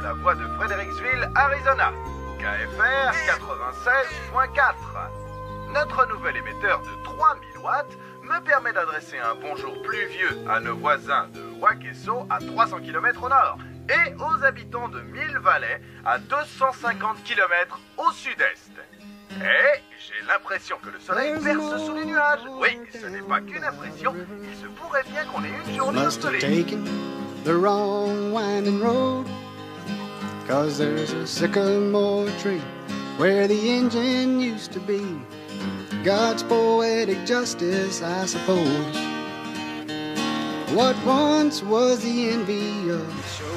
la voix de Fredericksville, Arizona. KFR 96.4. Notre nouvel émetteur de 3000 watts me permet d'adresser un bonjour pluvieux à nos voisins de Wakeso à 300 km au nord et aux habitants de Mill Valley à 250 km au sud-est. Et j'ai l'impression que le soleil perce sous les nuages. Oui, ce n'est pas qu'une impression, il se pourrait bien qu'on ait une journée ensoleillée. The wrong winding road, 'cause there's a sycamore tree where the engine used to be. God's poetic justice, I suppose. What once was the envy of the shore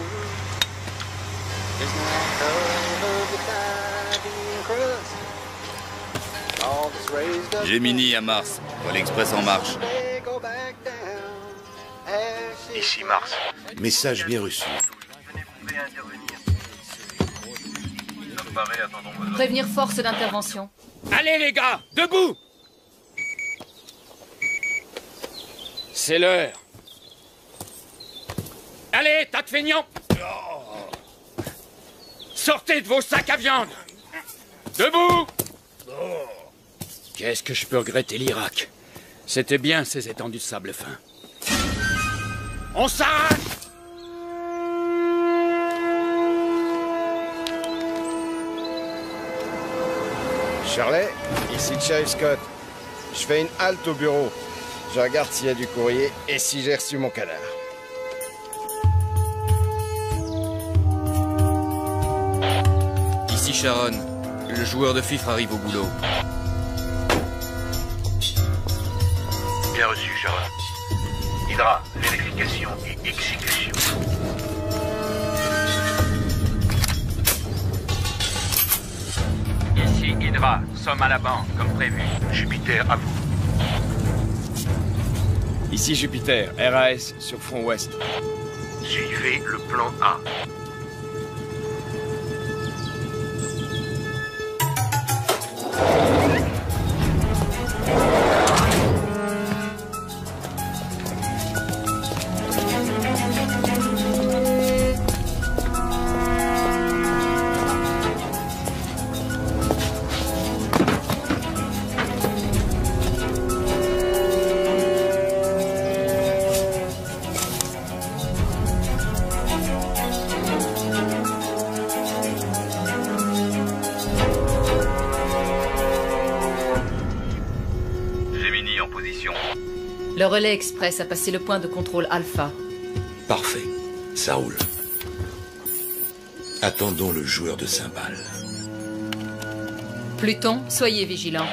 is now covered with diving crust. All that's raised up. Gemini à Mars, Vol Express en marche. Ici Mars. Message bien reçu. Prévenir force d'intervention. Allez les gars, debout! C'est l'heure. Allez, tas de feignants! Sortez de vos sacs à viande! Debout! Qu'est-ce que je peux regretter l'Irak? C'était bien ces étendues de sable fin. On s'arrache! Shirley, ici le shérif Scott. Je fais une halte au bureau. Je regarde s'il y a du courrier et si j'ai reçu mon cadavre. Ici Sharon, le joueur de fifre arrive au boulot. Bien reçu, Sharon. Hydra, vérification et exécution. Ici Hydra, sommes à la banque, comme prévu. Jupiter, à vous. Ici Jupiter, RAS sur front ouest. Suivez le plan A. Le relais express a passé le point de contrôle Alpha. Parfait, ça roule. Attendons le joueur de cymbales. Pluton, soyez vigilants.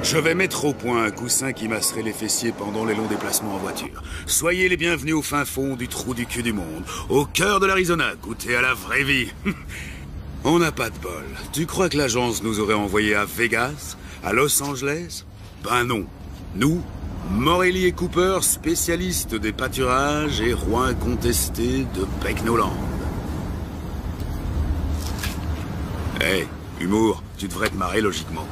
Je vais mettre au point un coussin qui masserait les fessiers pendant les longs déplacements en voiture. Soyez les bienvenus au fin fond du trou du cul du monde, au cœur de l'Arizona, goûtez à la vraie vie. On n'a pas de bol. Tu crois que l'agence nous aurait envoyés à Vegas, à Los Angeles? Ben non. Nous, Morelli et Cooper, spécialistes des pâturages et rois incontestés de Pecknoland. Hé, humour, tu devrais te marrer logiquement.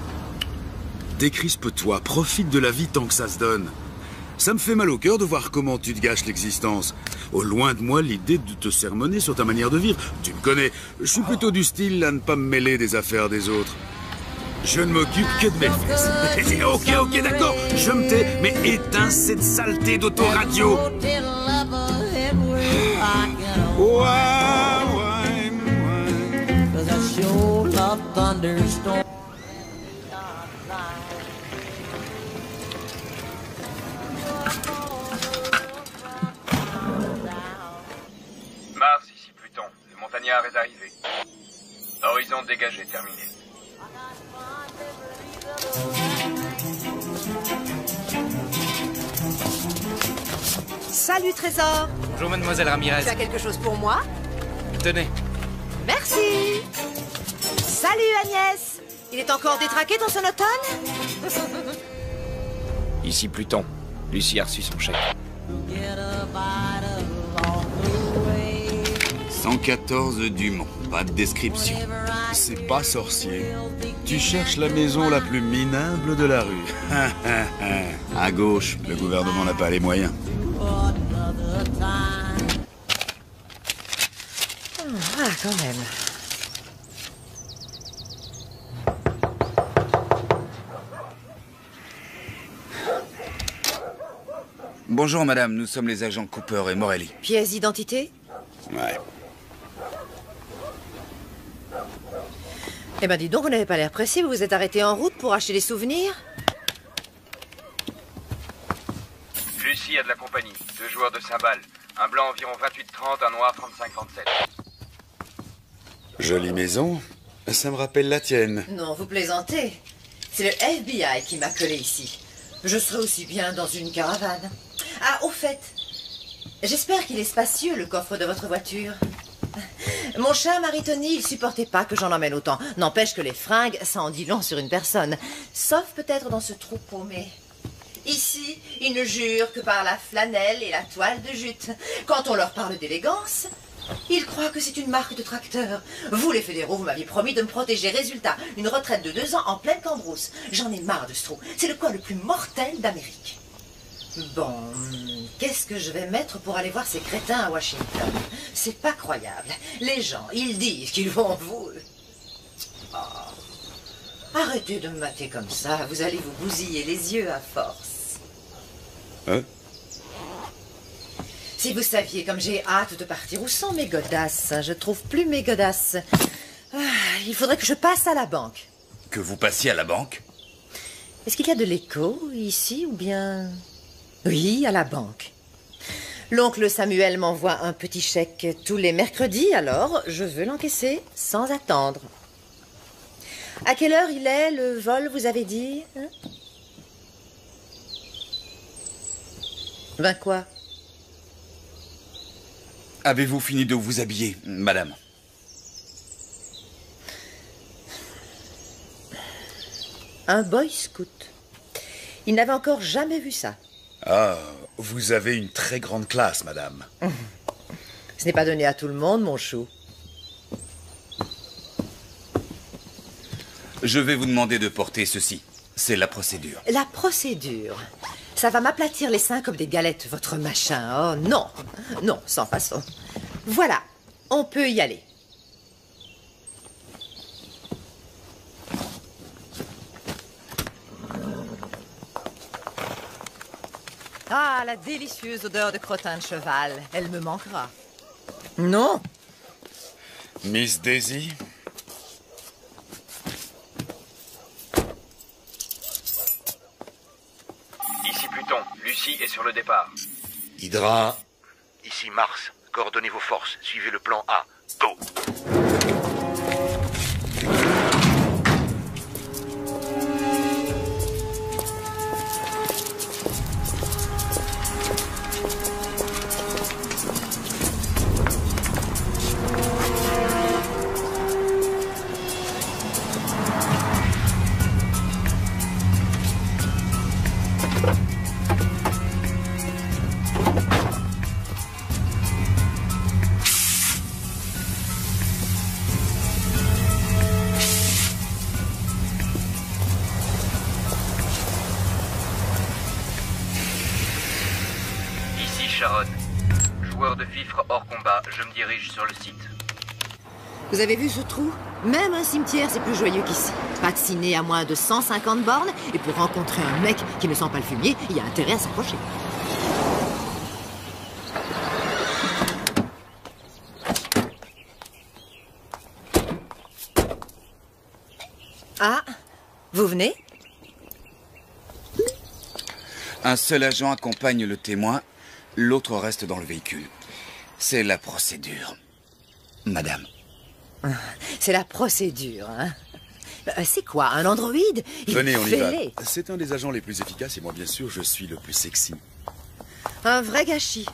Décrispe-toi, profite de la vie tant que ça se donne. Ça me fait mal au cœur de voir comment tu te gâches l'existence. Au loin de moi l'idée de te sermonner sur ta manière de vivre. Tu me connais, je suis plutôt du style à ne pas me mêler des affaires des autres. Je ne m'occupe que de mes fesses. Ok, d'accord, je me tais, mais éteins cette saleté d'autoradio. Mars, ici Pluton. Le montagnard est arrivé. Horizon dégagé, terminé. Salut Trésor. Bonjour mademoiselle Ramirez. Tu as quelque chose pour moi? Tenez. Merci. Salut Agnès. Il est encore détraqué dans son automne? Ici Pluton. Lucie a reçu son chèque. 114 Dumont, pas de description. C'est pas sorcier. Tu cherches la maison la plus minable de la rue. À gauche, le gouvernement n'a pas les moyens. Ah, quand même. Bonjour, madame. Nous sommes les agents Cooper et Morelli. Pièce d'identité? Ouais. Eh ben, dis donc, vous n'avez pas l'air pressé. Vous vous êtes arrêté en route pour acheter des souvenirs? Lucie a de la compagnie. 2 joueurs de cymbales. Un blanc environ 28-30, un noir 35-37. Jolie maison. Ça me rappelle la tienne. Non, vous plaisantez. C'est le FBI qui m'a collé ici. Je serais aussi bien dans une caravane. Ah, au fait, j'espère qu'il est spacieux, le coffre de votre voiture. Mon cher Marie-Tony, il supportait pas que j'en emmène autant. N'empêche que les fringues, ça en dit long sur une personne. Sauf peut-être dans ce trou paumé. Ici, ils ne jurent que par la flanelle et la toile de jute. Quand on leur parle d'élégance, ils croient que c'est une marque de tracteur. Vous, les fédéraux, vous m'aviez promis de me protéger. Résultat, une retraite de 2 ans en pleine cambrousse. J'en ai marre de ce trou. C'est le coin le plus mortel d'Amérique. Bon, qu'est-ce que je vais mettre pour aller voir ces crétins à Washington? C'est pas croyable. Les gens, ils disent qu'ils vont vous... Oh. Arrêtez de me mater comme ça. Vous allez vous bousiller les yeux à force. Hein? Si vous saviez comme j'ai hâte de partir, où sont mes godasses? Je trouve plus mes godasses. Ah, il faudrait que je passe à la banque. Que vous passiez à la banque? Est-ce qu'il y a de l'écho ici ou bien... Oui, à la banque. L'oncle Samuel m'envoie un petit chèque tous les mercredis, alors je veux l'encaisser sans attendre. À quelle heure il est, le vol, vous avez dit, hein? Ben quoi? Avez-vous fini de vous habiller, madame? Un boy scout. Il n'avait encore jamais vu ça. Ah, vous avez une très grande classe, madame. Ce n'est pas donné à tout le monde, mon chou. Je vais vous demander de porter ceci. C'est la procédure. La procédure. Ça va m'aplatir les seins comme des galettes, votre machin. Oh non, non, sans façon. Voilà, on peut y aller. Ah, la délicieuse odeur de crottin de cheval. Elle me manquera. Non. Miss Daisy? Ici Pluton. Lucie est sur le départ. Hydra. Ici Mars. Coordonnez vos forces. Suivez le plan A. Go! Sharon. Joueur de fifre hors combat, je me dirige sur le site. Vous avez vu ce trou? Même un cimetière, c'est plus joyeux qu'ici. Pas de ciné à moins de 150 bornes, et pour rencontrer un mec qui ne sent pas le fumier, il y a intérêt à s'approcher. Ah, vous venez? Un seul agent accompagne le témoin, l'autre reste dans le véhicule. C'est la procédure, madame. C'est la procédure, hein? C'est quoi, un androïde? Venez, on y va. C'est un des agents les plus efficaces et moi, bien sûr, je suis le plus sexy. Un vrai gâchis.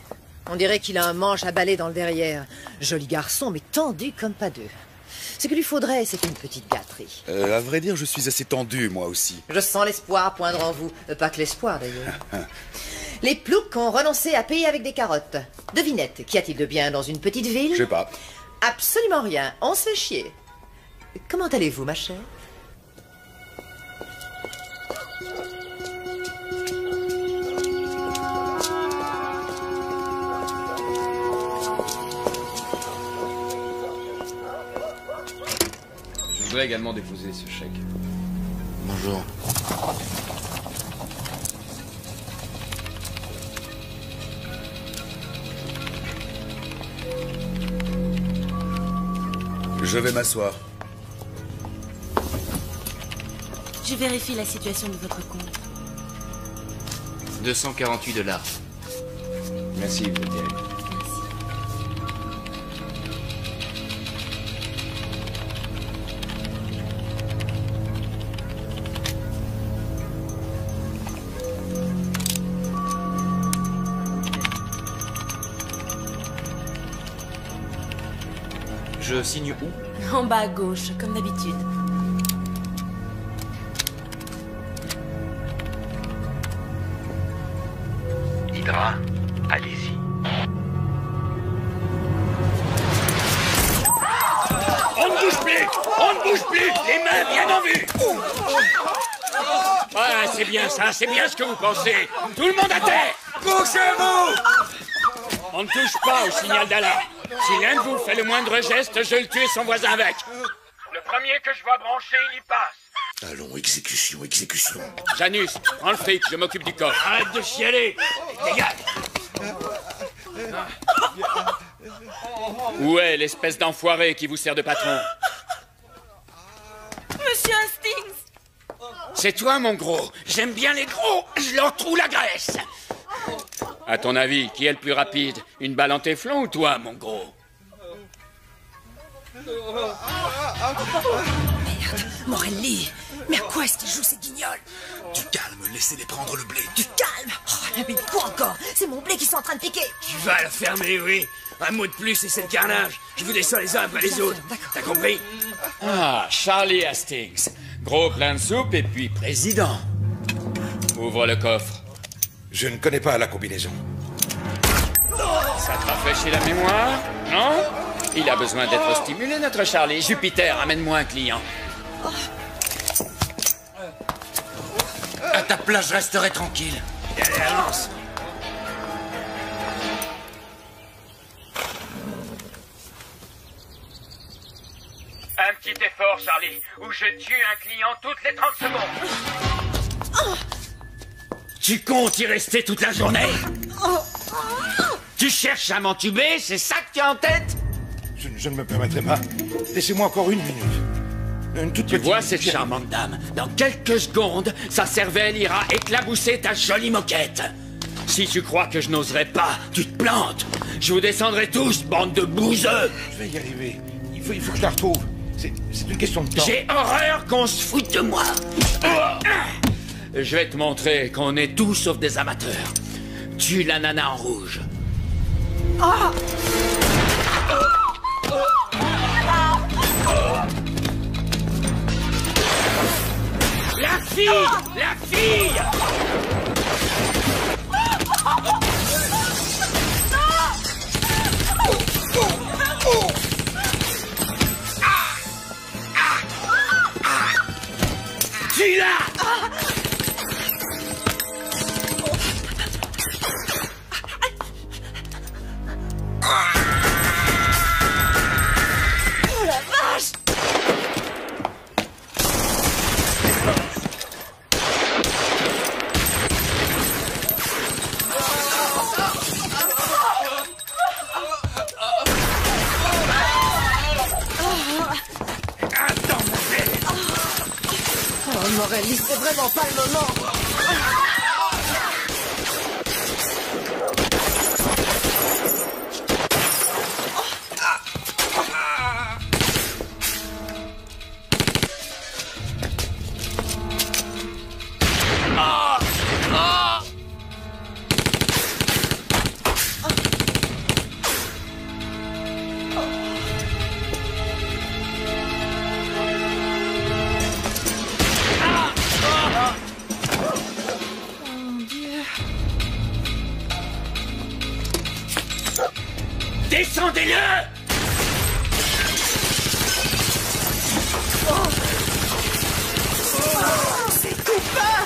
On dirait qu'il a un manche à balai dans le derrière. Joli garçon, mais tendu comme pas deux. Ce qu'il lui faudrait, c'est une petite gâterie. À vrai dire, je suis assez tendu, moi aussi. Je sens l'espoir poindre en vous. Pas que l'espoir, d'ailleurs. Les ploucs ont renoncé à payer avec des carottes. Devinette, qu'y a-t-il de bien dans une petite ville? Je sais pas. Absolument rien. On se fait chier. Comment allez-vous, ma chère? voudrais également déposer ce chèque. Bonjour. Je vais m'asseoir. Je vérifie la situation de votre compte. 248 $. Merci, vous êtes bien. Je signe où? En bas à gauche, comme d'habitude. Hydra, allez-y. On ne bouge plus! On ne bouge plus! Les mains bien en vue! Ah, c'est bien ça, c'est bien ce que vous pensez. Tout le monde à terre! Bougez-vous! On ne touche pas au signal d'alarme. Si l'un de vous fait le moindre geste, je le tue et son voisin avec. Le premier que je vois brancher, il y passe. Allons, exécution, exécution. Janus, prends le fric, je m'occupe du corps. Arrête de chialer! Dégage! Où est l'espèce d'enfoiré qui vous sert de patron? Monsieur Hastings! C'est toi, mon gros. J'aime bien les gros. Je leur trouve la graisse. À ton avis, qui est le plus rapide? Une balle en téflon ou toi, mon gros? Merde, Morelli. Mais à quoi est-ce qu'il joue ces guignols? Du calme, laissez-les prendre le blé. Du calme? Oh, mais quoi encore? C'est mon blé qui sont en train de piquer. Tu vas la fermer, oui. Un mot de plus et c'est le carnage. Je vous descends les uns après les autres. T'as compris? Ah, Charlie Hastings. Gros plein de soupe et puis président. Ouvre le coffre. Je ne connais pas la combinaison. Ça te rafraîchit la mémoire? Non? Il a besoin d'être stimulé, notre Charlie. Jupiter, amène-moi un client. À ta place, je resterai tranquille. Allez, avance. Un petit effort, Charlie, ou je tue un client toutes les 30 secondes. Tu comptes y rester toute la journée? Tu cherches à m'entuber, c'est ça que tu as en tête? Je ne me permettrai pas. Laissez-moi encore une minute. Une toute Tu petite vois cette charmante dame? Dans quelques secondes, sa cervelle ira éclabousser ta jolie moquette. Si tu crois que je n'oserais pas, tu te plantes. Je vous descendrai tous, bande de bouseux. Je vais y arriver. Il faut que je la retrouve. C'est une question de temps. J'ai horreur qu'on se foute de moi. Je vais te montrer qu'on est tous sauf des amateurs. Tue la nana en rouge. La fille! La fille! Tue-la! Oh la vache! Oh Morelli, c'est vraiment pas le moment. Descendez-le! C'est Cooper!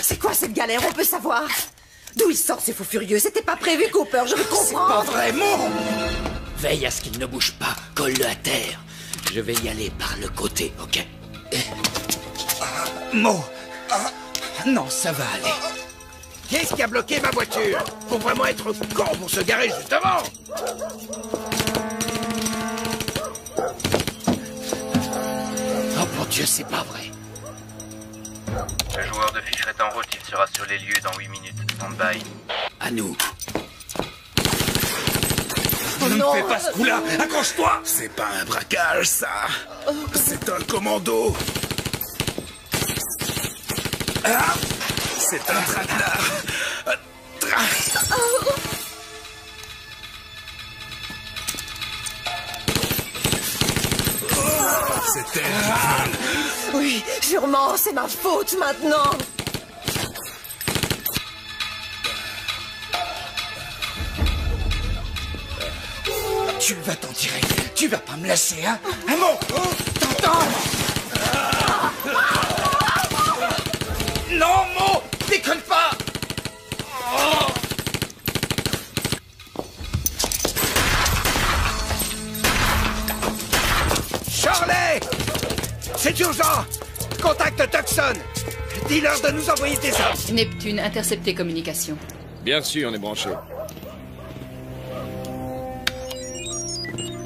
C'est quoi cette galère? On peut savoir? D'où il sort ces fous furieux? C'était pas prévu, Cooper, je le comprends. C'est pas vrai, mon! Veille à ce qu'il ne bouge pas. Colle-le à terre. Je vais y aller par le côté, ok? Mo. Non, ça va aller. Qu'est-ce qui a bloqué ma voiture? Faut vraiment être con pour se garer juste devant. Oh mon Dieu, c'est pas vrai. Le joueur de Fisher est en route, il sera sur les lieux dans 8 minutes. Stand-by. À nous. Ne me fais pas ce coup-là. Accroche-toi. C'est pas un braquage, ça. C'est un commando. Ah, c'est un traquenard. C'est elle. Oui, sûrement, c'est ma faute maintenant. Tu vas t'en tirer. Tu vas pas me lâcher, hein? Un mot. T'entends? Non, Mo! Déconne pas! Oh. Shirley! C'est urgent! Contacte Tucson! Dis-leur de nous envoyer des hommes! Neptune, interceptez communication. Bien sûr, on est branché.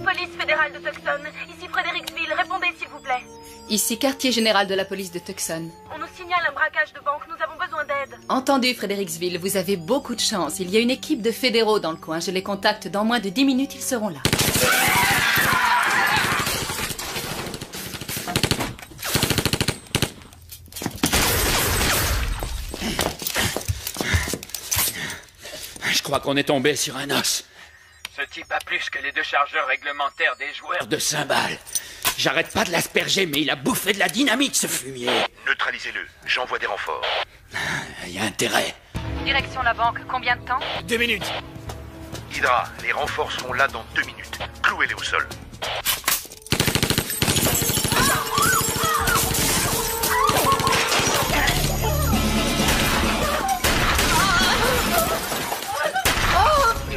Police fédérale de Tucson, ici Fredericksville, répondez s'il vous plaît. Ici quartier général de la police de Tucson. On nous signale un braquage de banque, nous avons besoin d'aide. Entendu, Fredericksville, vous avez beaucoup de chance. Il y a une équipe de fédéraux dans le coin. Je les contacte dans moins de 10 minutes, ils seront là. Je crois qu'on est tombé sur un os. Ce type a plus que les 2 chargeurs réglementaires des joueurs De cymbales. J'arrête pas de l'asperger, mais il a bouffé de la dynamite, ce fumier. Neutralisez-le. J'envoie des renforts. Il y a intérêt. Direction la banque, combien de temps? 2 minutes. Hydra, les renforts seront là dans 2 minutes. Clouez-les au sol.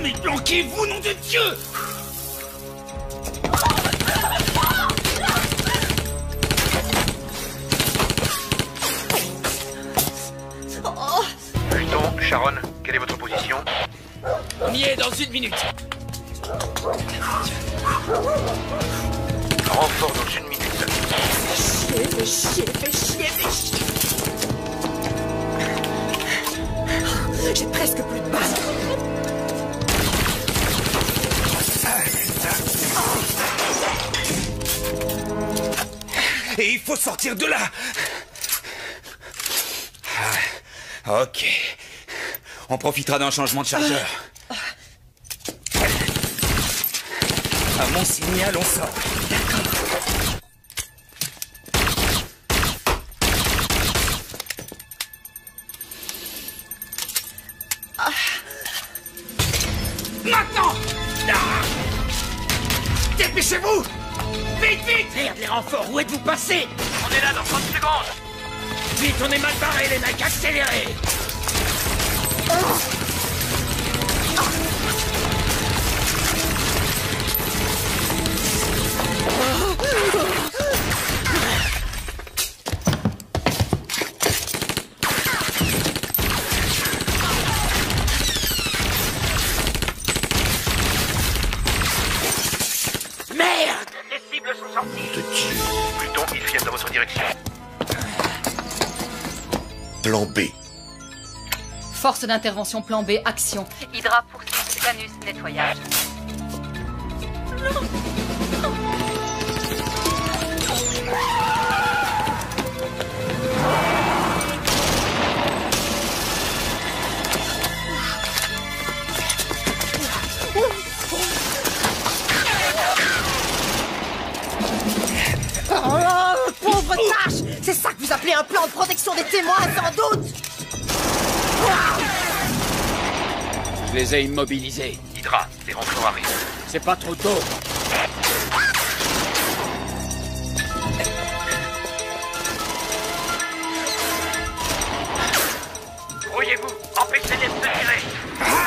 Mais planquez-vous, nom de Dieu! Pluton, Sharon, quelle est votre position? On y est dans 1 minute. Renfort dans 1 minute. Fais chier. J'ai presque plus de balles. Et il faut sortir de là. Ah, ok. On profitera d'un changement de chargeur. À mon signal, on sort. Maintenant! Dépêchez-vous! Vite, vite! Merde, les renforts, où êtes-vous passés? On est là dans 30 secondes. Vite, on est mal barrés, les mecs, accélérez! Merde! Les cibles sont sorties. Pluton, ils viennent dans votre direction. Plan B. Force d'intervention plan B, action. Hydra poursuit Scanus, nettoyage. Oh, pauvre tâche! C'est ça que vous appelez un plan de protection des témoins, sans doute! Je les ai immobilisés. Hydra, les renforts arrivent. C'est pas trop tôt. Brouillez-vous, empêchez-les de se tirer.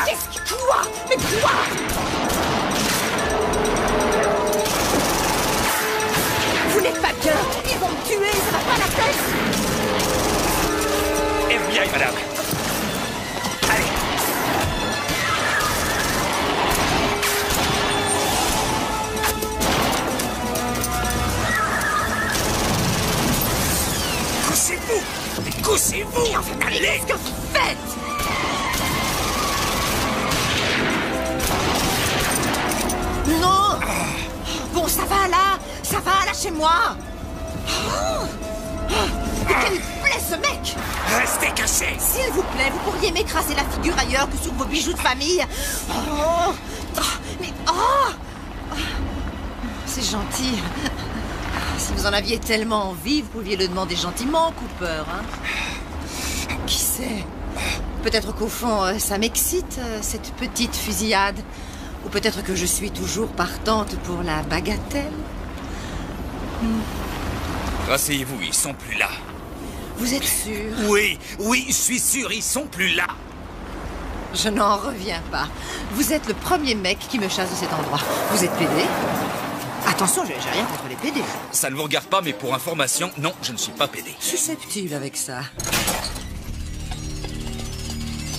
Qu'est-ce que... Quoi? Mais quoi? Bye, madame. Allez. Couchez-vous! Couchez-vous! Mais enfin, allez, qu'est-ce que vous faites? Non! Bon, ça va là! Ça va, lâchez-moi! Mais quel plaît ce mec! Restez cachés! S'il vous plaît, vous pourriez m'écraser la figure ailleurs que sur vos bijoux de famille. Mais c'est gentil. Si vous en aviez tellement envie, vous pouviez le demander gentiment, Cooper, hein? Qui sait? Peut-être qu'au fond, ça m'excite, cette petite fusillade. Ou peut-être que je suis toujours partante pour la bagatelle. Rasseyez-vous, ils sont plus là. Vous êtes sûr? Oui, je suis sûr, ils sont plus là. Je n'en reviens pas. Vous êtes le premier mec qui me chasse de cet endroit. Vous êtes PD? Attention, j'ai rien contre les PD. Ça ne vous regarde pas, mais pour information, non, je ne suis pas PD. Susceptible avec ça.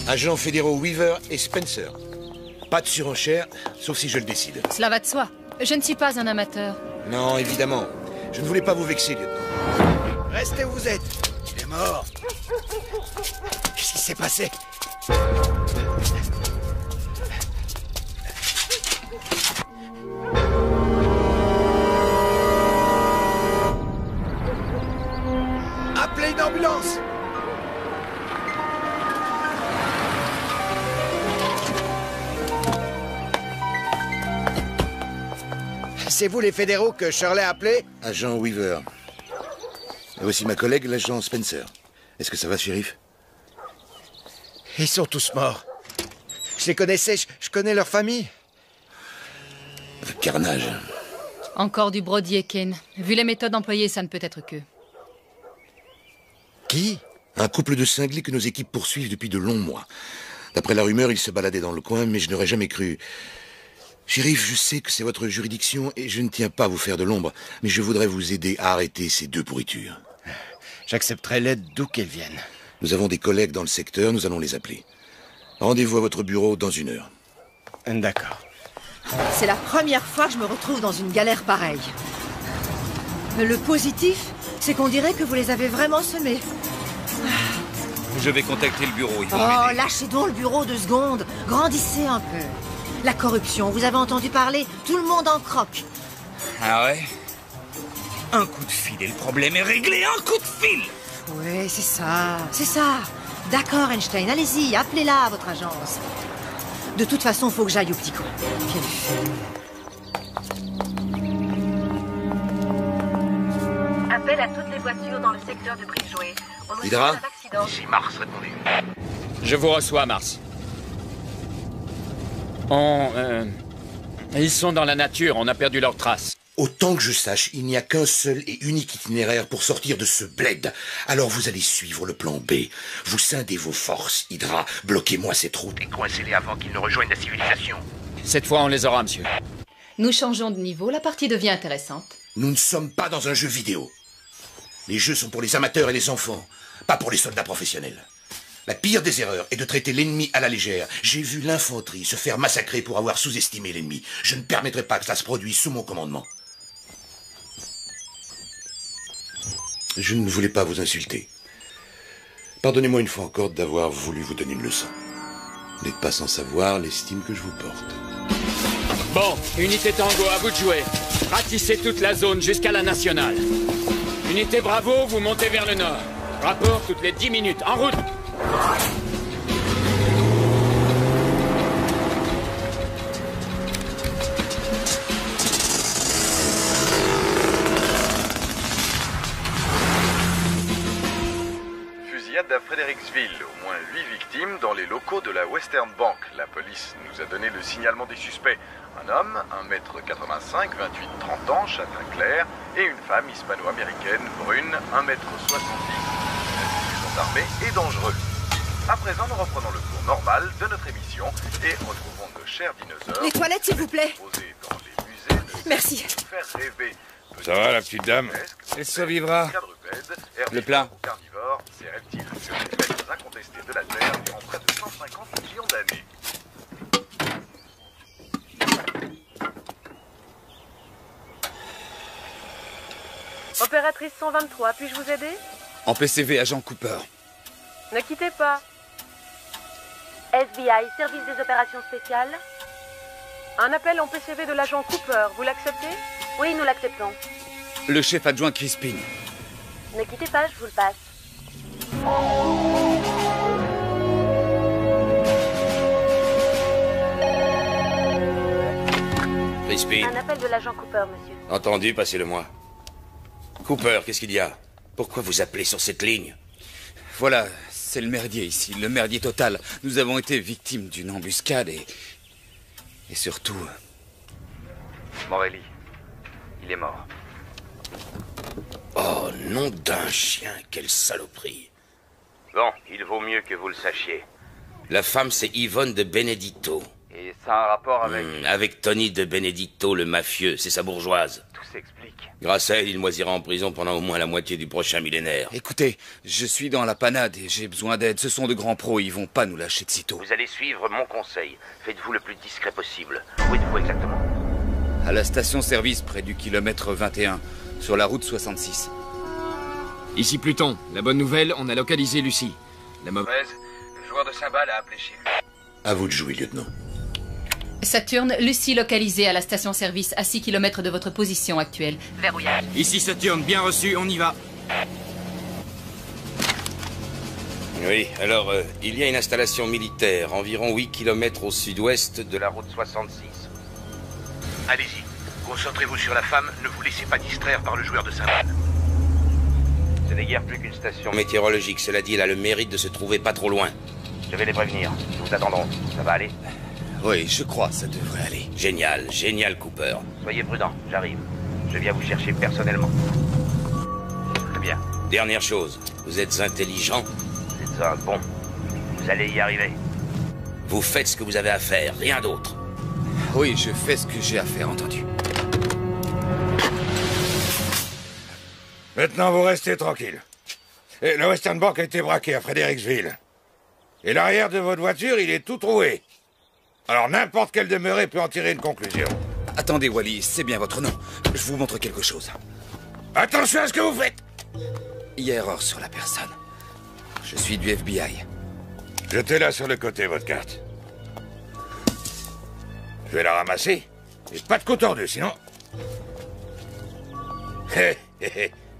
Agents fédéraux Weaver et Spencer. Pas de surenchère, sauf si je le décide. Cela va de soi. Je ne suis pas un amateur. Non, évidemment. Je ne voulais pas vous vexer, lieutenant. Restez où vous êtes. Il est mort. Qu'est-ce qui s'est passé? Appelez une ambulance. C'est vous les fédéraux que Shirley a appelés? Agent Weaver. Et voici ma collègue, l'agent Spencer. Est-ce que ça va, shérif? Ils sont tous morts. Je les connaissais, je connais leur famille. Carnage. Encore du Brody et Kane. Vu les méthodes employées, ça ne peut être que. Qui? Un couple de cinglés que nos équipes poursuivent depuis de longs mois. D'après la rumeur, ils se baladaient dans le coin, mais je n'aurais jamais cru. Shérif, je sais que c'est votre juridiction et je ne tiens pas à vous faire de l'ombre, mais je voudrais vous aider à arrêter ces deux pourritures. J'accepterai l'aide d'où qu'elles viennent. Nous avons des collègues dans le secteur, nous allons les appeler. Rendez-vous à votre bureau dans 1 heure. D'accord. C'est la première fois que je me retrouve dans une galère pareille. Le positif, c'est qu'on dirait que vous les avez vraiment semés. Je vais contacter le bureau, ils vont Oh, m'aider. lâchez donc le bureau 2 secondes. Grandissez un peu. La corruption, vous avez entendu parler? Tout le monde en croque. Ah ouais? Un coup de fil et le problème est réglé, un coup de fil! Oui, c'est ça, c'est ça. D'accord, Einstein, allez-y, appelez-la à votre agence. De toute façon, faut que j'aille au petit coin. Quelle fille. Appel à toutes les voitures dans le secteur de Bridgeway. On nous Hydra? signale un accident. Ici Mars, répondez. Je vous reçois, Mars. Ils sont dans la nature, on a perdu leurs traces. Autant que je sache, il n'y a qu'un seul et unique itinéraire pour sortir de ce bled. Alors vous allez suivre le plan B. Vous scindez vos forces, Hydra. Bloquez-moi cette route. Et coincez-les avant qu'ils ne rejoignent la civilisation. Cette fois, on les aura, monsieur. Nous changeons de niveau, la partie devient intéressante. Nous ne sommes pas dans un jeu vidéo. Les jeux sont pour les amateurs et les enfants, pas pour les soldats professionnels. La pire des erreurs est de traiter l'ennemi à la légère. J'ai vu l'infanterie se faire massacrer pour avoir sous-estimé l'ennemi. Je ne permettrai pas que ça se produise sous mon commandement. Je ne voulais pas vous insulter. Pardonnez-moi une fois encore d'avoir voulu vous donner une leçon. Vous n'êtes pas sans savoir l'estime que je vous porte. Bon, unité Tango, à vous de jouer. Ratissez toute la zone jusqu'à la nationale. Unité Bravo, vous montez vers le nord. Rapport toutes les 10 minutes. En route! Fusillade à Fredericksville. Au moins 8 victimes dans les locaux de la Western Bank. La police nous a donné le signalement des suspects. Un homme, 1m85, 28-30 ans, châtain clair, et une femme hispano-américaine, brune, 1m70, armé et dangereux. À présent, nous reprenons le cours normal de notre émission et retrouvons nos chers dinosaures. Les toilettes, s'il vous plaît. Dans les musées de Merci. faire rêver. Ça va, la petite dame? Elle survivra. Le plat. Carnivores, ces reptiles, incontestables. Matrice 123, puis-je vous aider? En PCV, agent Cooper. Ne quittez pas. FBI, service des opérations spéciales. Un appel en PCV de l'agent Cooper, vous l'acceptez? Oui, nous l'acceptons. Le chef adjoint Crispin. Ne quittez pas, je vous le passe. Crispin. Un appel de l'agent Cooper, monsieur. Entendu, passez-le-moi. Cooper, qu'est-ce qu'il y a? Pourquoi vous appelez sur cette ligne? Voilà, c'est le merdier ici, le merdier total. Nous avons été victimes d'une embuscade et surtout... Morelli, il est mort. Oh, nom d'un chien, quelle saloperie. Bon, il vaut mieux que vous le sachiez. La femme, c'est Yvonne de Benedetto. Et ça a un rapport avec... Avec Tony de Benedetto, le mafieux, c'est sa bourgeoise. Tout s'explique. Grâce à elle, il moisira en prison pendant au moins la moitié du prochain millénaire. Écoutez, je suis dans la panade et j'ai besoin d'aide. Ce sont de grands pros, ils vont pas nous lâcher de sitôt. Vous allez suivre mon conseil. Faites-vous le plus discret possible. Où êtes-vous exactement? À la station-service, près du kilomètre 21, sur la route 66. Ici Pluton. La bonne nouvelle, on a localisé Lucie. La mauvaise, le joueur de cymbales a appelé chez lui. À vous de jouer, lieutenant. Saturne, Lucie localisée à la station-service à 6 km de votre position actuelle. Verrouillage. Ici Saturne, bien reçu, on y va. Oui, alors, il y a une installation militaire, environ 8 km au sud-ouest de la route 66. Allez-y, concentrez-vous sur la femme, ne vous laissez pas distraire par le joueur de cymbales. Ce n'est guère plus qu'une station météorologique, cela dit, elle a le mérite de se trouver pas trop loin. Je vais les prévenir, nous attendrons. Ça va aller? Oui, je crois, ça devrait aller. Génial, génial, Cooper. Soyez prudent, j'arrive. Je viens vous chercher personnellement. Très bien. Dernière chose, vous êtes intelligent. Vous êtes un bon. Vous allez y arriver. Vous faites ce que vous avez à faire, rien d'autre. Oui, je fais ce que j'ai à faire, entendu. Maintenant, vous restez tranquille. Et le Western Bank a été braqué à Fredericksville. Et l'arrière de votre voiture, il est tout troué. Alors n'importe quel demeuré peut en tirer une conclusion. Attendez, Wally, c'est bien votre nom. Je vous montre quelque chose. Attention à ce que vous faites! Il y a erreur sur la personne. Je suis du FBI. Jetez-la sur le côté, votre carte. Je vais la ramasser. Et pas de coup tordu, sinon...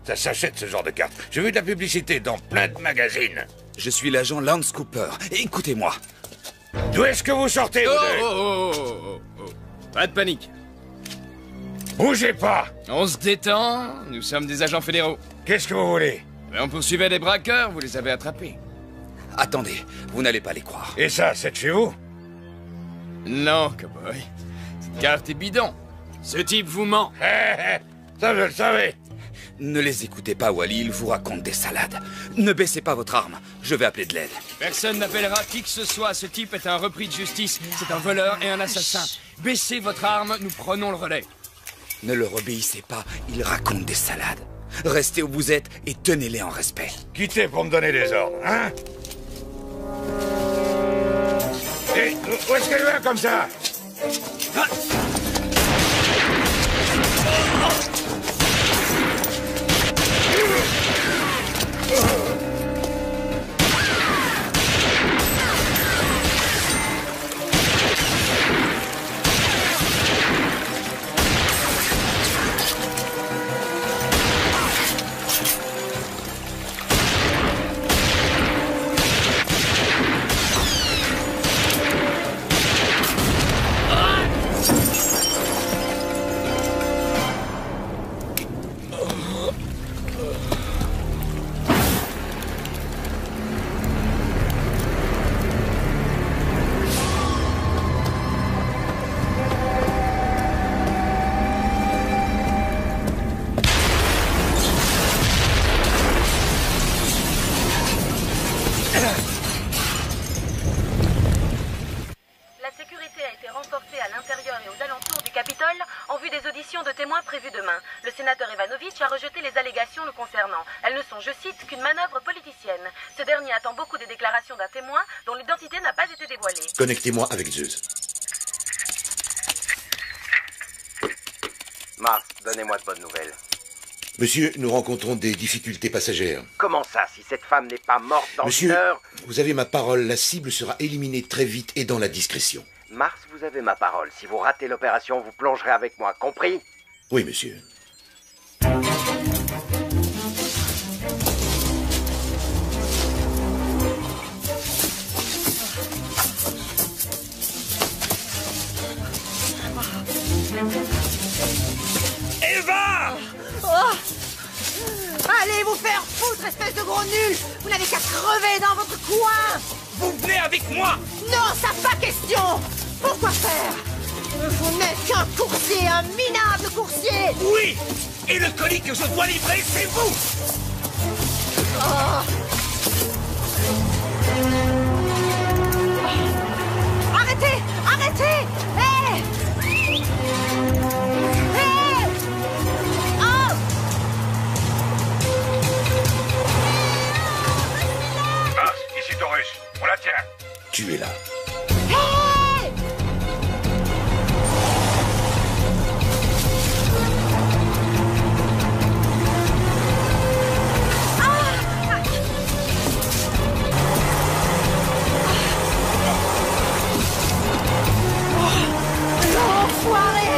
Ça s'achète, ce genre de carte. J'ai vu de la publicité dans plein de magazines. Je suis l'agent Lance Cooper. Écoutez-moi. D'où est-ce que vous sortez, vous deux? Oh. Pas de panique. Bougez pas! On se détend, nous sommes des agents fédéraux. Qu'est-ce que vous voulez? On poursuivait des braqueurs, vous les avez attrapés. Attendez, vous n'allez pas les croire. Et ça, c'est de chez vous? Non, cowboy. Cette carte est bidon. Ce type vous ment. Ça, je le savais. Ne les écoutez pas, Wally, ils vous racontent des salades. Ne baissez pas votre arme, je vais appeler de l'aide. Personne n'appellera qui que ce soit, ce type est un repris de justice. C'est un voleur et un assassin. Baissez votre arme, nous prenons le relais. Ne leur obéissez pas, il raconte des salades. Restez où vous êtes et tenez-les en respect. Quittez pour me donner des ordres, hein? Et où est-ce qu'elle va comme ça? Le sénateur Ivanovitch a rejeté les allégations le concernant. Elles ne sont, je cite, qu'une manœuvre politicienne. Ce dernier attend beaucoup des déclarations d'un témoin dont l'identité n'a pas été dévoilée. Connectez-moi avec Zeus. Mars, donnez-moi de bonnes nouvelles. Monsieur, nous rencontrons des difficultés passagères. Comment ça, si cette femme n'est pas morte dans Monsieur, une heure? vous avez ma parole, la cible sera éliminée très vite et dans la discrétion. Mars, vous avez ma parole. Si vous ratez l'opération, vous plongerez avec moi, compris? Oui, monsieur. Eva! Oh! Allez vous faire foutre, espèce de gros nul! Vous n'avez qu'à crever dans votre coin! Vous venez avec moi! Non, ça pas question! Pourquoi faire? Vous n'êtes qu'un coursier, un minable coursier! Oui! Et le colis que je dois livrer, c'est vous! Oh. Arrêtez! Arrêtez! Hé! Hé! Oh! Mars, ici Taurus. On la tient. Tu es là. Hé! L'enfoiré!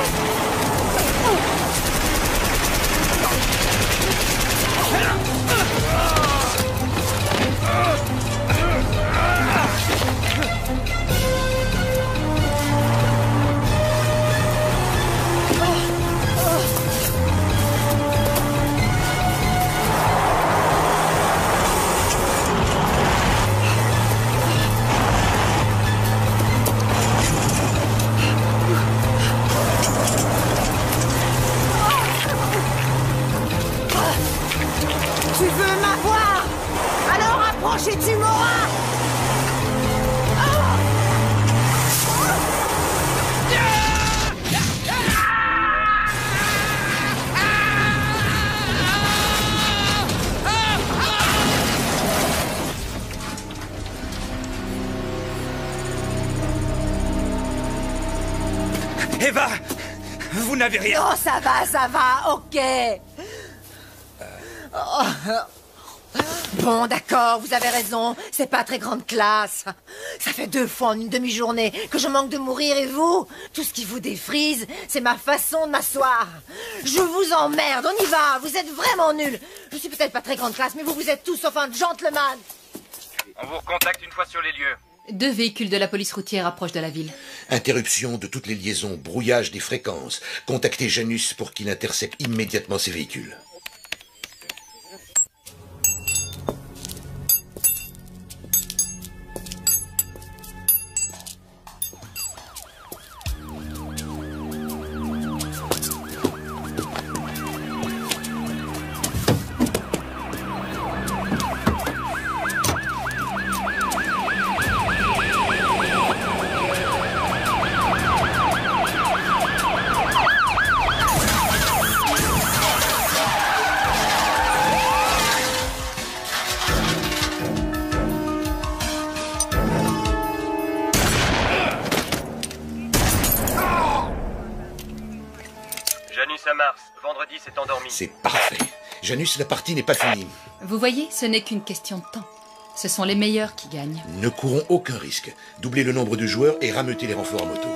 Tu veux m'avoir? Alors approche et tu m'auras! Eva! Vous n'avez rien! Non, ça va, ok. Oh. Bon, d'accord, vous avez raison, c'est pas très grande classe. Ça fait 2 fois en une demi-journée que je manque de mourir et vous, tout ce qui vous défrise, c'est ma façon de m'asseoir. Je vous emmerde, on y va, vous êtes vraiment nuls. Je suis peut-être pas très grande classe, mais vous êtes tous sauf un gentleman. On vous recontacte une fois sur les lieux. 2 véhicules de la police routière approchent de la ville. Interruption de toutes les liaisons, brouillage des fréquences. Contactez Janus pour qu'il intercepte immédiatement ces véhicules. Janus à Mars, vendredi s'est endormi. C'est parfait. Janus, la partie n'est pas finie. Vous voyez, ce n'est qu'une question de temps. Ce sont les meilleurs qui gagnent. Ne courons aucun risque. Doublez le nombre de joueurs et rameutez les renforts en moto.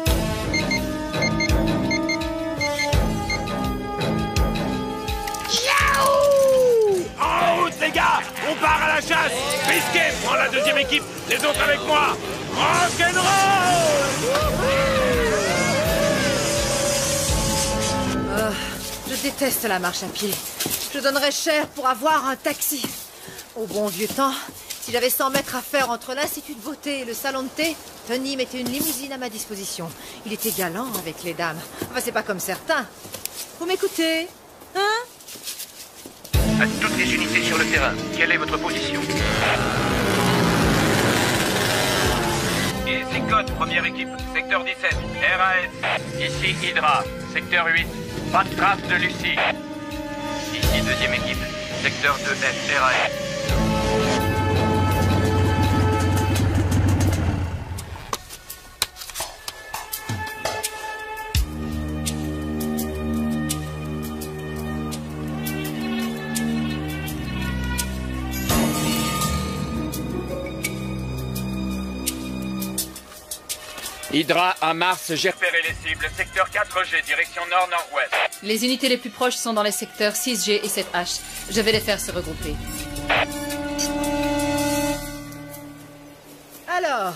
En route, les gars! On part à la chasse! Biscuit, prends la 2e équipe, les autres avec moi! Rock'n'roll! Je déteste la marche à pied. Je donnerais cher pour avoir un taxi. Au bon vieux temps, si j'avais 100 mètres à faire entre l'Institut de beauté et le salon de thé, Tony mettait une limousine à ma disposition. Il était galant avec les dames. Enfin, c'est pas comme certains. Vous m'écoutez? Hein? À toutes les unités sur le terrain, quelle est votre position? Ici Code, première équipe, secteur 17, RAS. Ici Hydra, secteur 8, pas de trace de Lucie. Ici 2e équipe, secteur 2F, RAS. Hydra à Mars, j'ai repéré les cibles. Secteur 4G, direction nord-nord-ouest. Les unités les plus proches sont dans les secteurs 6G et 7H. Je vais les faire se regrouper. Alors,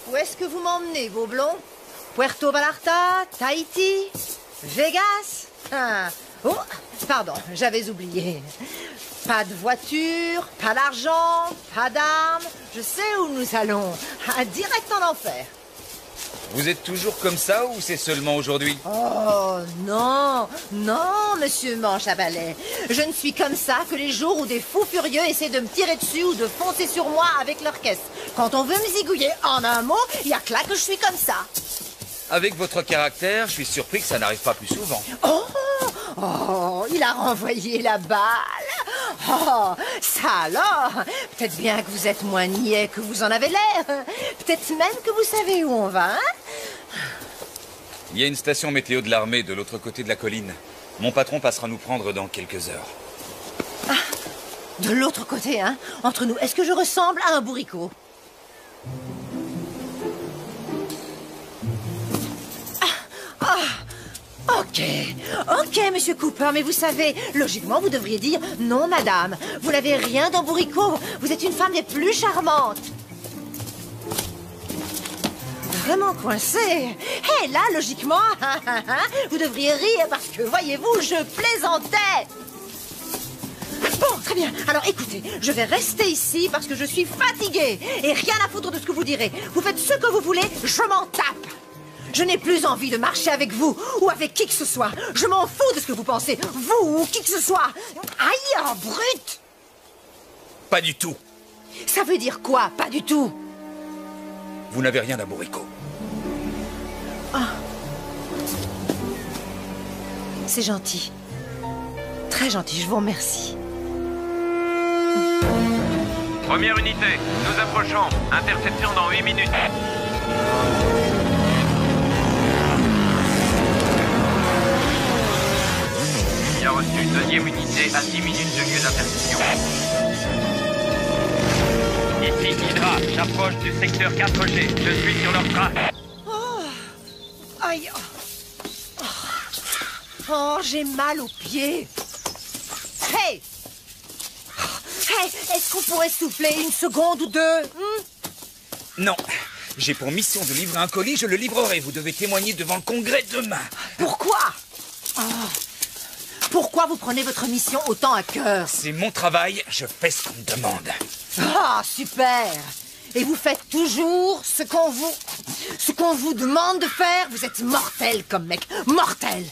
où est-ce que vous m'emmenez, vos blonds? Puerto Vallarta? Tahiti? Vegas? Ah. Oh, pardon, j'avais oublié. Pas de voiture, pas d'argent, pas d'armes. Je sais où nous allons. Direct en enfer. Vous êtes toujours comme ça ou c'est seulement aujourd'hui? Oh, non, non, monsieur Manche à balai. Je ne suis comme ça que les jours où des fous furieux essaient de me tirer dessus ou de foncer sur moi avec leur caisse. Quand on veut me zigouiller en un mot, il y a que là que je suis comme ça. Avec votre caractère, je suis surpris que ça n'arrive pas plus souvent. Oh, il a renvoyé la balle. Oh, ça alors. Peut-être bien que vous êtes moins niais que vous en avez l'air. Peut-être même que vous savez où on va, hein? Il y a une station météo de l'armée de l'autre côté de la colline. Mon patron passera nous prendre dans quelques heures. Ah, de l'autre côté, hein? Entre nous, est-ce que je ressemble à un bourricot? Ok, monsieur Cooper, mais vous savez, logiquement, vous devriez dire « Non, madame, vous n'avez rien d'un bourricot, vous êtes une femme des plus charmantes !» Vraiment coincé. Hé, là, logiquement, vous devriez rire parce que, voyez-vous, je plaisantais. Bon, très bien. Alors, écoutez, je vais rester ici parce que je suis fatiguée et rien à foutre de ce que vous direz. Vous faites ce que vous voulez, je m'en tape. Je n'ai plus envie de marcher avec vous ou avec qui que ce soit. Je m'en fous de ce que vous pensez, vous ou qui que ce soit. Aïe, brute! Pas du tout. Ça veut dire quoi, pas du tout? Vous n'avez rien d'un bourricot. Ah. C'est gentil. Très gentil, je vous remercie. Première unité, nous approchons. Interception dans 8 minutes. Bien reçu. Deuxième unité à 10 minutes de lieu d'interception. Ici Hydra, j'approche du secteur 4G. Je suis sur leur trace. Oh. Aïe. Oh, j'ai mal aux pieds. Hey! Hey, est-ce qu'on pourrait souffler une seconde ou deux? Non. J'ai pour mission de livrer un colis, je le livrerai. Vous devez témoigner devant le Congrès demain. Pourquoi? Oh. Pourquoi vous prenez votre mission autant à cœur? C'est mon travail, je fais ce qu'on me demande. Ah, super! Et vous faites toujours ce qu'on vous demande de faire? Vous êtes mortel comme mec, mortel!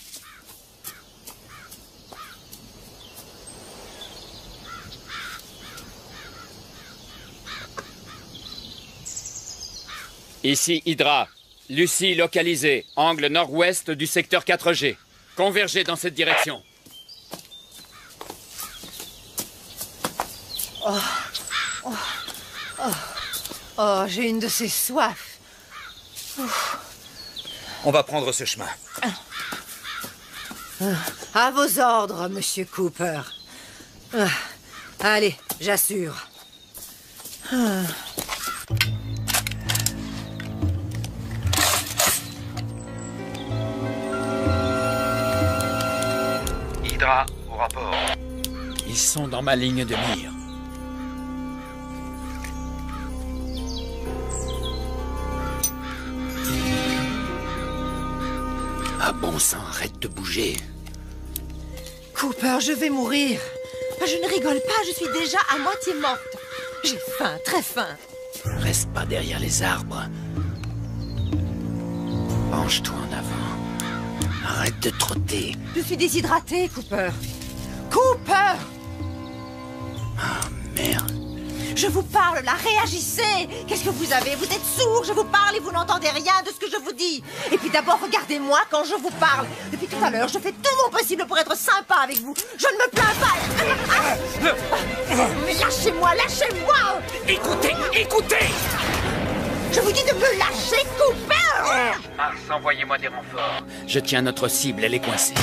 Ici Hydra. Lucie localisée. Angle nord-ouest du secteur 4G. Convergez dans cette direction. Oh, oh, oh, oh, j'ai une de ces soifs. Ouf. On va prendre ce chemin. À vos ordres, monsieur Cooper. Allez, j'assure. Hydra, au rapport. Ils sont dans ma ligne de mire. Ah bon sang, arrête de bouger. Cooper, je vais mourir. Je ne rigole pas, je suis déjà à moitié morte. J'ai faim, très faim. Reste pas derrière les arbres. Penche-toi en avant. Arrête de trotter. Je suis déshydratée, Cooper. Cooper! Ah, merde. Je vous parle, là, réagissez! Qu'est-ce que vous avez? Vous êtes sourd, je vous parle et vous n'entendez rien de ce que je vous dis. Et puis d'abord, regardez-moi quand je vous parle. Depuis tout à l'heure, je fais tout mon possible pour être sympa avec vous. Je ne me plains pas. Mais lâchez-moi, lâchez-moi! Écoutez, écoutez! Je vous dis de me lâcher, Cooper! Mars, envoyez-moi des renforts. Je tiens notre cible, elle est coincée.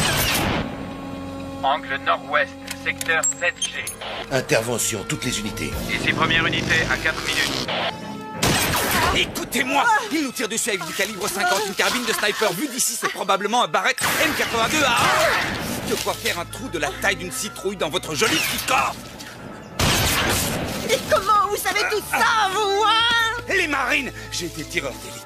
Angle nord-ouest, secteur 7G. Intervention, toutes les unités. Ici première unité à 4 minutes. Écoutez-moi! Il nous tire dessus avec du calibre 50, une carabine de sniper. Vu d'ici, c'est probablement un Barrett M82 à de quoi faire un trou de la taille d'une citrouille dans votre joli petit corps. Et comment vous savez tout ça, vous, hein? Les marines! J'ai été tireur d'élite.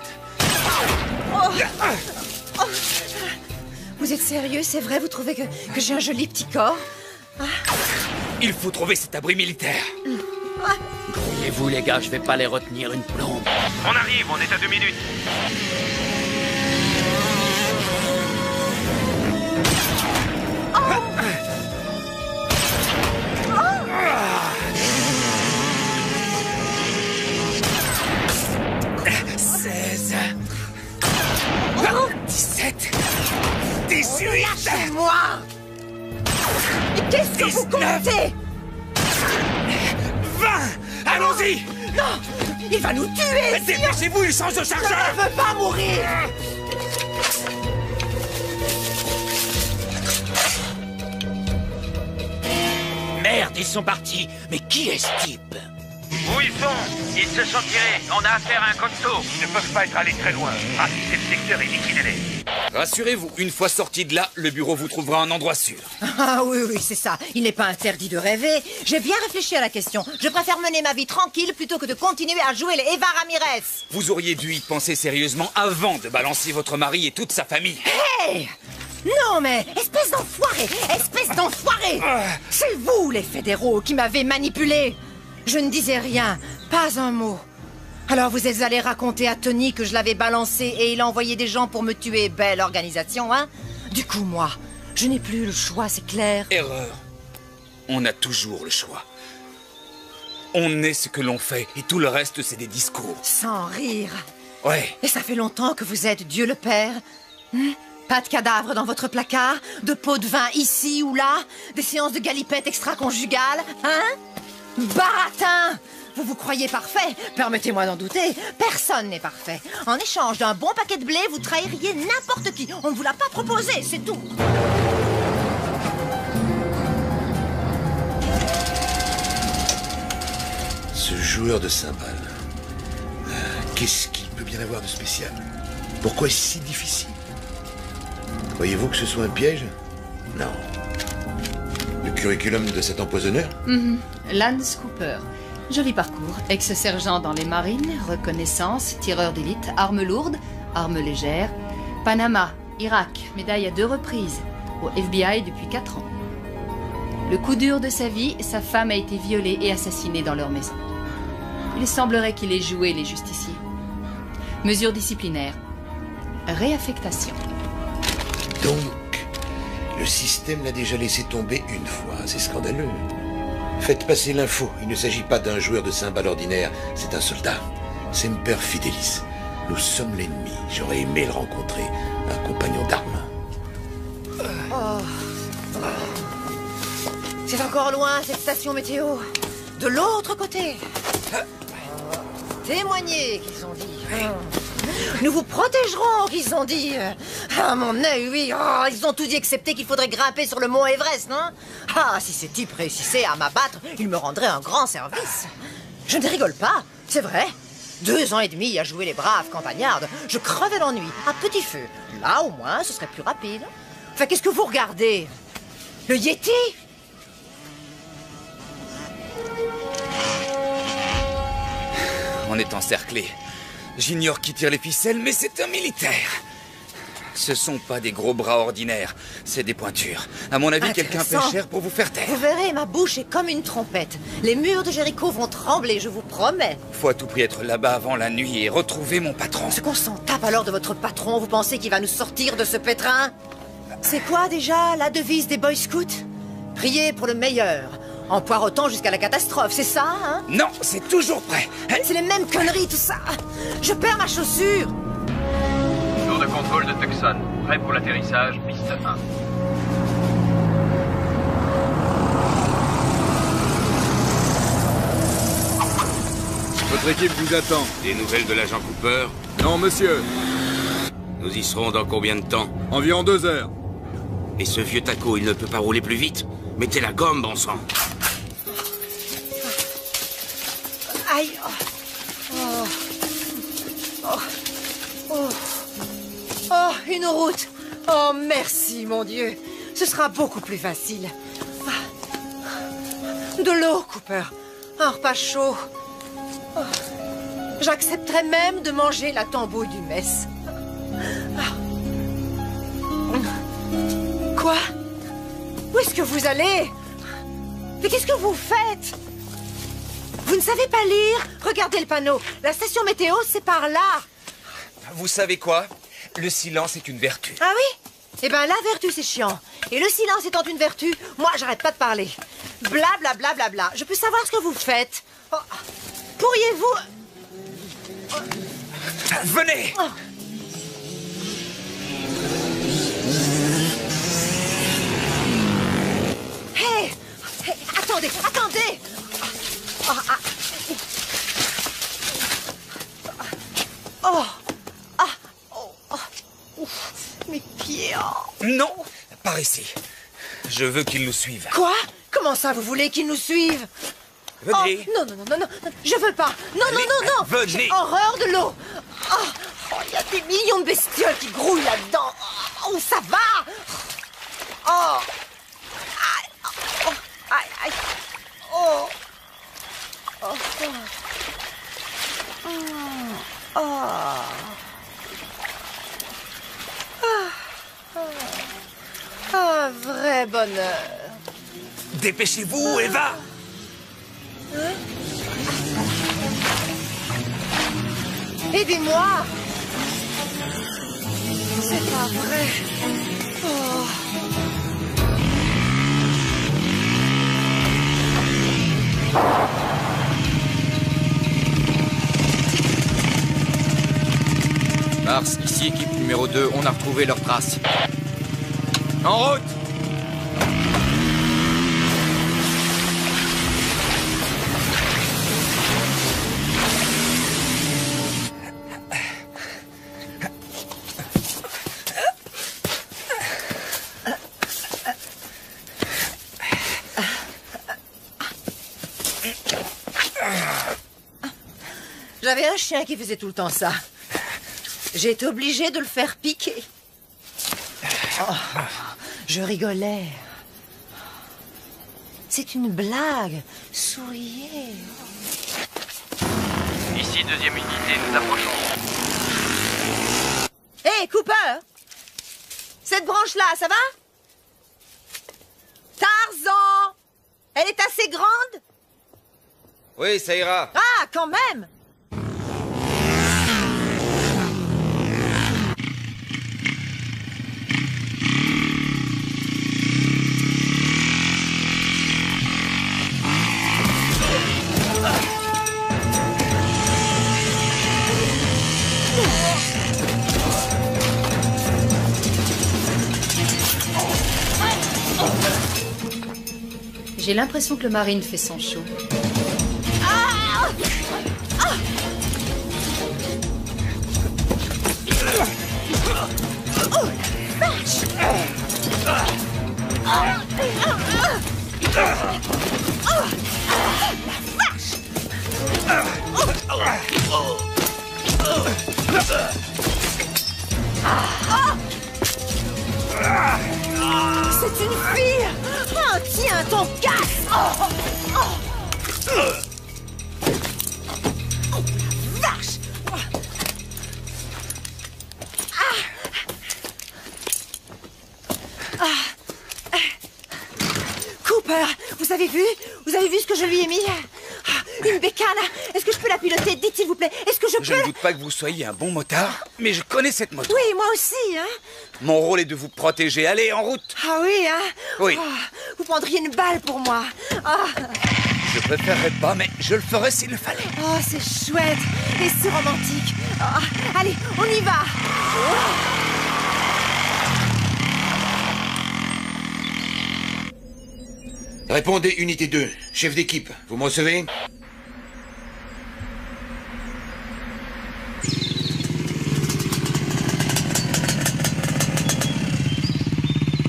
Vous êtes sérieux, c'est vrai? Vous trouvez que j'ai un joli petit corps? Il faut trouver cet abri militaire. Grouillez-vous, les gars, je vais pas les retenir une plombe. On arrive, on est à 2 minutes. Oh. 17 18 Lâchez-moi! Mais qu'est-ce que vous comptez? 20 Allons-y! Non! Il va nous tuer! Dépêchez-vous, il change de chargeur! Je ne veux pas mourir! Merde, ils sont partis. Mais qui est ce type? Où ils sont? Ils se sont tirés. On a affaire à un costaud. Ils ne peuvent pas être allés très loin. Ratissez le secteur et liquidez-les. Rassurez-vous, une fois sortis de là, le bureau vous trouvera un endroit sûr. Ah oui, c'est ça. Il n'est pas interdit de rêver. J'ai bien réfléchi à la question. Je préfère mener ma vie tranquille plutôt que de continuer à jouer les Eva Ramirez. Vous auriez dû y penser sérieusement avant de balancer votre mari et toute sa famille. Hey! Non mais, espèce d'enfoiré! Espèce d'enfoiré! C'est vous, les fédéraux, qui m'avez manipulé. Je ne disais rien, pas un mot. Alors vous êtes allé raconter à Tony que je l'avais balancé et il a envoyé des gens pour me tuer. Belle organisation, hein? Du coup, moi, je n'ai plus le choix, c'est clair. Erreur. On a toujours le choix. On est ce que l'on fait et tout le reste, c'est des discours. Sans rire. Ouais. Et ça fait longtemps que vous êtes Dieu le Père. Pas de cadavres dans votre placard, de pots de vin ici ou là, des séances de galipettes extra-conjugales, hein? Baratin! Vous vous croyez parfait? Permettez-moi d'en douter. Personne n'est parfait. En échange d'un bon paquet de blé, vous trahiriez n'importe qui. On ne vous l'a pas proposé, c'est tout. Ce joueur de cymbales, qu'est-ce qu'il peut bien avoir de spécial? Pourquoi est-ce si difficile? Croyez-vous que ce soit un piège? Non. Le curriculum de cet empoisonneur? Lance Cooper. Joli parcours. Ex-sergent dans les marines, reconnaissance, tireur d'élite, armes lourdes, armes légères. Panama, Irak, médaille à 2 reprises. Au FBI depuis 4 ans. Le coup dur de sa vie, sa femme a été violée et assassinée dans leur maison. Il semblerait qu'il ait joué les justiciers. Mesures disciplinaires. Réaffectation. Donc, le système l'a déjà laissé tomber une fois. C'est scandaleux. Faites passer l'info. Il ne s'agit pas d'un joueur de cymbales ordinaire. C'est un soldat. Semper Fidelis. Nous sommes l'ennemi. J'aurais aimé le rencontrer. Un compagnon d'armes. C'est encore loin, cette station météo. De l'autre côté. Témoignez, qu'ils ont dit. Nous vous protégerons, qu'ils ont dit. Ah, mon œil, oui. Oh, ils ont tout dit excepté qu'il faudrait grimper sur le mont Everest, non? Ah, si ces types réussissaient à m'abattre, ils me rendraient un grand service. Je ne rigole pas, c'est vrai. 2 ans et demi à jouer les braves campagnardes, je crevais l'ennui, à petit feu. Là, au moins, ce serait plus rapide. Enfin, qu'est-ce que vous regardez? Le Yeti? On est encerclé. J'ignore qui tire les ficelles, mais c'est un militaire. Ce sont pas des gros bras ordinaires, c'est des pointures. À mon avis, quelqu'un paie cher pour vous faire taire. Vous verrez, ma bouche est comme une trompette. Les murs de Jéricho vont trembler, je vous promets. Faut à tout prix être là-bas avant la nuit et retrouver mon patron. Ce qu'on s'en tape alors de votre patron, vous pensez qu'il va nous sortir de ce pétrin? C'est quoi déjà la devise des Boy Scouts? Priez pour le meilleur. En poireautant jusqu'à la catastrophe, c'est ça, hein? Non, c'est toujours prêt. C'est les mêmes conneries, tout ça. Je perds ma chaussure. Tour de contrôle de Tucson. Prêt pour l'atterrissage, piste 1. Votre équipe vous attend. Des nouvelles de l'agent Cooper? Non, monsieur. Nous y serons dans combien de temps? Environ 2 heures. Et ce vieux taco, il ne peut pas rouler plus vite? Mettez la gomme, bon sang. Aïe. Oh, une route. Oh, merci, mon Dieu. Ce sera beaucoup plus facile. De l'eau, Cooper. Un repas chaud. Oh. J'accepterais même de manger la tambouille du mess. Quoi? Où est-ce que vous allez? Mais qu'est-ce que vous faites? Vous ne savez pas lire? Regardez le panneau. La station météo, c'est par là. Vous savez quoi? Le silence est une vertu. Ah oui? Eh ben, la vertu, c'est chiant. Et le silence étant une vertu, moi, j'arrête pas de parler. Bla, bla, bla, bla, bla. Je peux savoir ce que vous faites? Oh. Pourriez-vous... Venez! Oh. Hey! Hey! Attendez! Attendez! Oh! Ah. Oh! Ah! Oh! Oh! Ouf. Mes pieds! Oh. Non! Par ici. Je veux qu'ils nous suivent. Quoi? Comment ça, vous voulez qu'ils nous suivent? Venez! Oh, non, je veux pas! Non, allez, non! Venez! J'ai horreur de l'eau! Oh, il y a des millions de bestioles qui grouillent là-dedans! Oh, ça va! Oh! Aïe! Oh! Oh! Un vrai bonheur! Dépêchez-vous, Eva! Hein? Aidez-moi! C'est pas vrai! Oh. Mars, ici équipe numéro 2, on a retrouvé leurs traces. En route! J'avais un chien qui faisait tout le temps ça. J'ai été obligée de le faire piquer. Oh, je rigolais. C'est une blague. Souriez. Ici, deuxième unité, nous approchons. Hé, Cooper! Cette branche-là, ça va? Tarzan! Elle est assez grande? Oui, ça ira. Ah, quand même! J'ai l'impression que le Marine fait son show. Ah! Ah! Oh, vache! C'est une fille! Oh, tiens, ton casse! Vache! Cooper, vous avez vu? Vous avez vu ce que je lui ai mis? Une bécane! Est-ce que je peux la piloter? Dites s'il vous plaît, est-ce que je peux... Je ne doute pas que vous soyez un bon motard, mais je connais cette moto. Oui, moi aussi, hein? Mon rôle est de vous protéger. Allez, en route! Ah oui, hein? Oui. Oh, vous prendriez une balle pour moi. Oh. Je préférerais pas, mais je le ferais s'il le fallait. Oh, c'est chouette et c'est romantique. Oh, allez, on y va. Répondez, unité 2. Chef d'équipe, vous me recevez?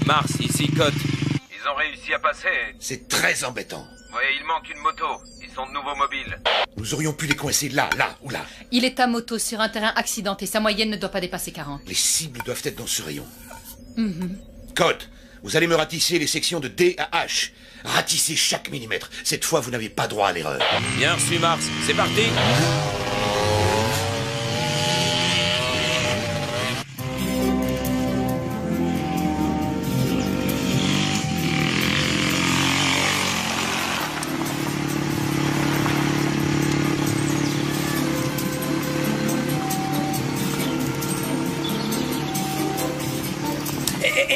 Mars, ici Cote. Ils ont réussi à passer. C'est très embêtant. Oui, il manque une moto. Ils sont de nouveau mobiles. Nous aurions pu les coincer là ou là. Il est à moto sur un terrain accidenté. Sa moyenne ne doit pas dépasser 40. Les cibles doivent être dans ce rayon. Mhm. Code, vous allez me ratisser les sections de D à H. Ratissez chaque millimètre. Cette fois, vous n'avez pas droit à l'erreur. Bien reçu, Mars. C'est parti.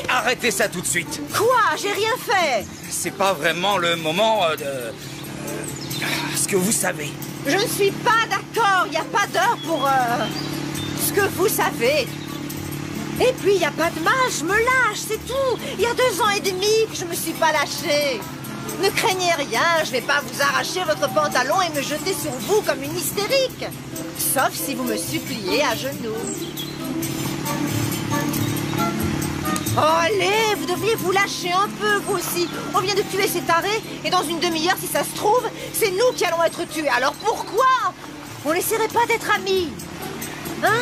Arrêtez ça tout de suite. Quoi? J'ai rien fait. C'est pas vraiment le moment de... ce que vous savez. Je ne suis pas d'accord. Il n'y a pas d'heure pour... ce que vous savez. Et puis, il n'y a pas de mal. Je me lâche, c'est tout. Il y a 2 ans et demi que je me suis pas lâchée. Ne craignez rien. Je vais pas vous arracher votre pantalon et me jeter sur vous comme une hystérique. Sauf si vous me suppliez à genoux. Oh, allez, vous devriez vous lâcher un peu, vous aussi. On vient de tuer ces tarés, et dans une demi-heure, si ça se trouve, c'est nous qui allons être tués. Alors pourquoi on n'essaierait pas d'être amis? Hein?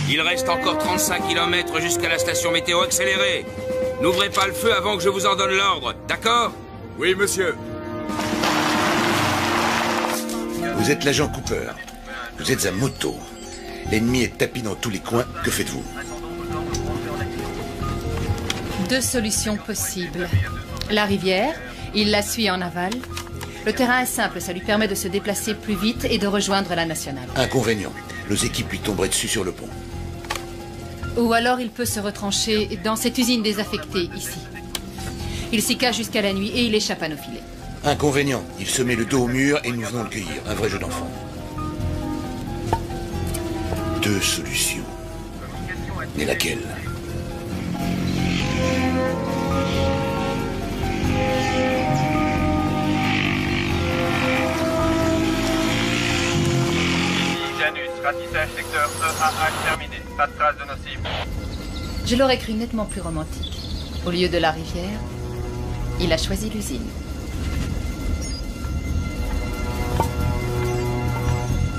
Il reste encore 35 km jusqu'à la station météo accélérée. N'ouvrez pas le feu avant que je vous en donne l'ordre, d'accord? Oui, monsieur. Vous êtes l'agent Cooper. Vous êtes à moto. L'ennemi est tapis dans tous les coins. Que faites-vous? 2 solutions possibles. La rivière, il la suit en aval. Le terrain est simple, ça lui permet de se déplacer plus vite et de rejoindre la nationale. Inconvénient. Nos équipes lui tomberaient dessus sur le pont. Ou alors il peut se retrancher dans cette usine désaffectée, ici. Il s'y cache jusqu'à la nuit et il échappe à nos filets. Inconvénient. Il se met le dos au mur et nous venons le cueillir. Un vrai jeu d'enfant. 2 solutions. Mais laquelle? Janus, ratissage secteur EAH terminé. Pas de traces de nos cibles. Je l'aurais cru nettement plus romantique. Au lieu de la rivière, il a choisi l'usine.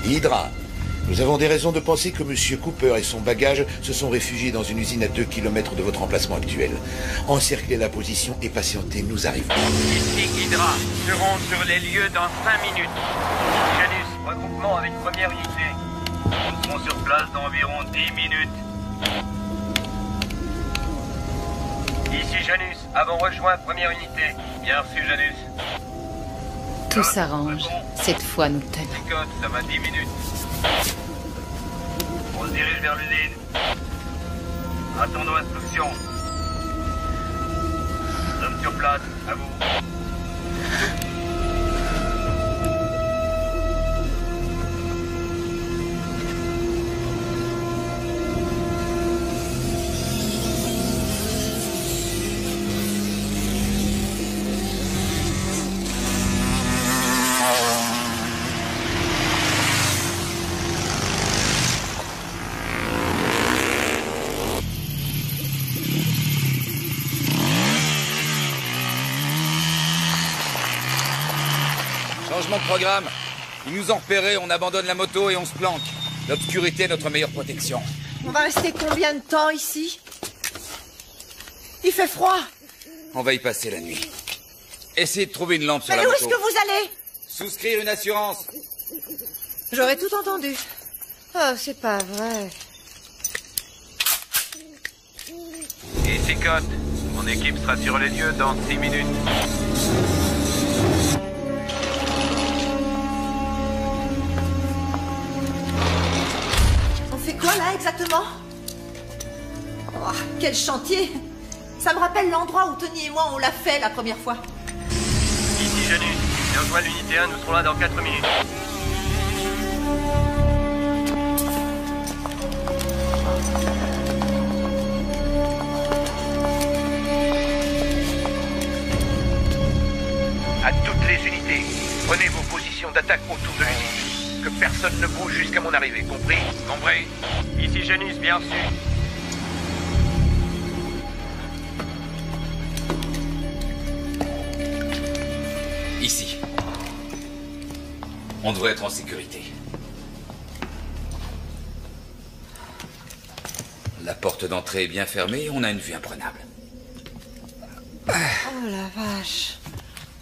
Hydra. Nous avons des raisons de penser que M. Cooper et son bagage se sont réfugiés dans une usine à 2 km de votre emplacement actuel. Encerclez la position et patientez, nous arrivons. Ici Hydra, serons sur les lieux dans 5 minutes. Janus, regroupement avec première unité. Nous serons sur place dans environ 10 minutes. Ici Janus, avons rejoint première unité. Bien reçu Janus. Tout s'arrange. Cette fois, nous tenons. Code, ça va 10 minutes. On se dirige vers l'usine. Attendons instruction. Nous sommes sur place, à vous. Changement de programme. Ils nous ont repérés, on abandonne la moto et on se planque. L'obscurité est notre meilleure protection. On va rester combien de temps ici? Il fait froid. On va y passer la nuit. Essayez de trouver une lampe sur Mais la où moto. est-ce que vous allez? Souscrire une assurance. J'aurais tout entendu. Oh, c'est pas vrai. Ici Code, mon équipe sera sur les lieux dans 6 minutes. On fait quoi là exactement? Oh, quel chantier! Ça me rappelle l'endroit où Tony et moi on l'a fait la première fois. Ici Janus, viens rejoindre l'unité 1, nous serons là dans 4 minutes. À toutes les unités, prenez vos positions d'attaque autour de l'usine. Que personne ne bouge jusqu'à mon arrivée, compris? Compris. Ici Janus, bien reçu. On devrait être en sécurité. La porte d'entrée est bien fermée et on a une vue imprenable. Oh la vache.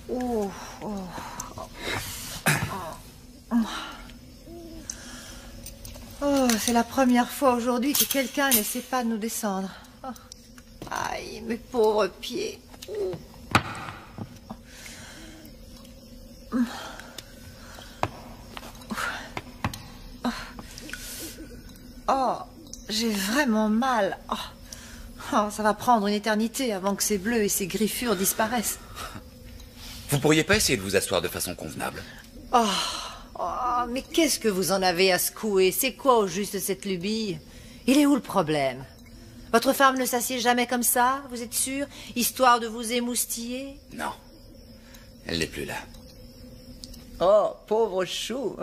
Oh, oh. Oh, c'est la première fois aujourd'hui que quelqu'un n'essaie pas de nous descendre. Oh. Aïe, mes pauvres pieds. Oh, j'ai vraiment mal. Oh. Oh, ça va prendre une éternité avant que ces bleus et ces griffures disparaissent. Vous pourriez pas essayer de vous asseoir de façon convenable? Oh, oh, mais qu'est-ce que vous en avez à secouer? C'est quoi au juste cette lubie? Il est où le problème? Votre femme ne s'assied jamais comme ça, vous êtes sûr? Histoire de vous émoustiller? Non. Elle n'est plus là. Oh, pauvre chou.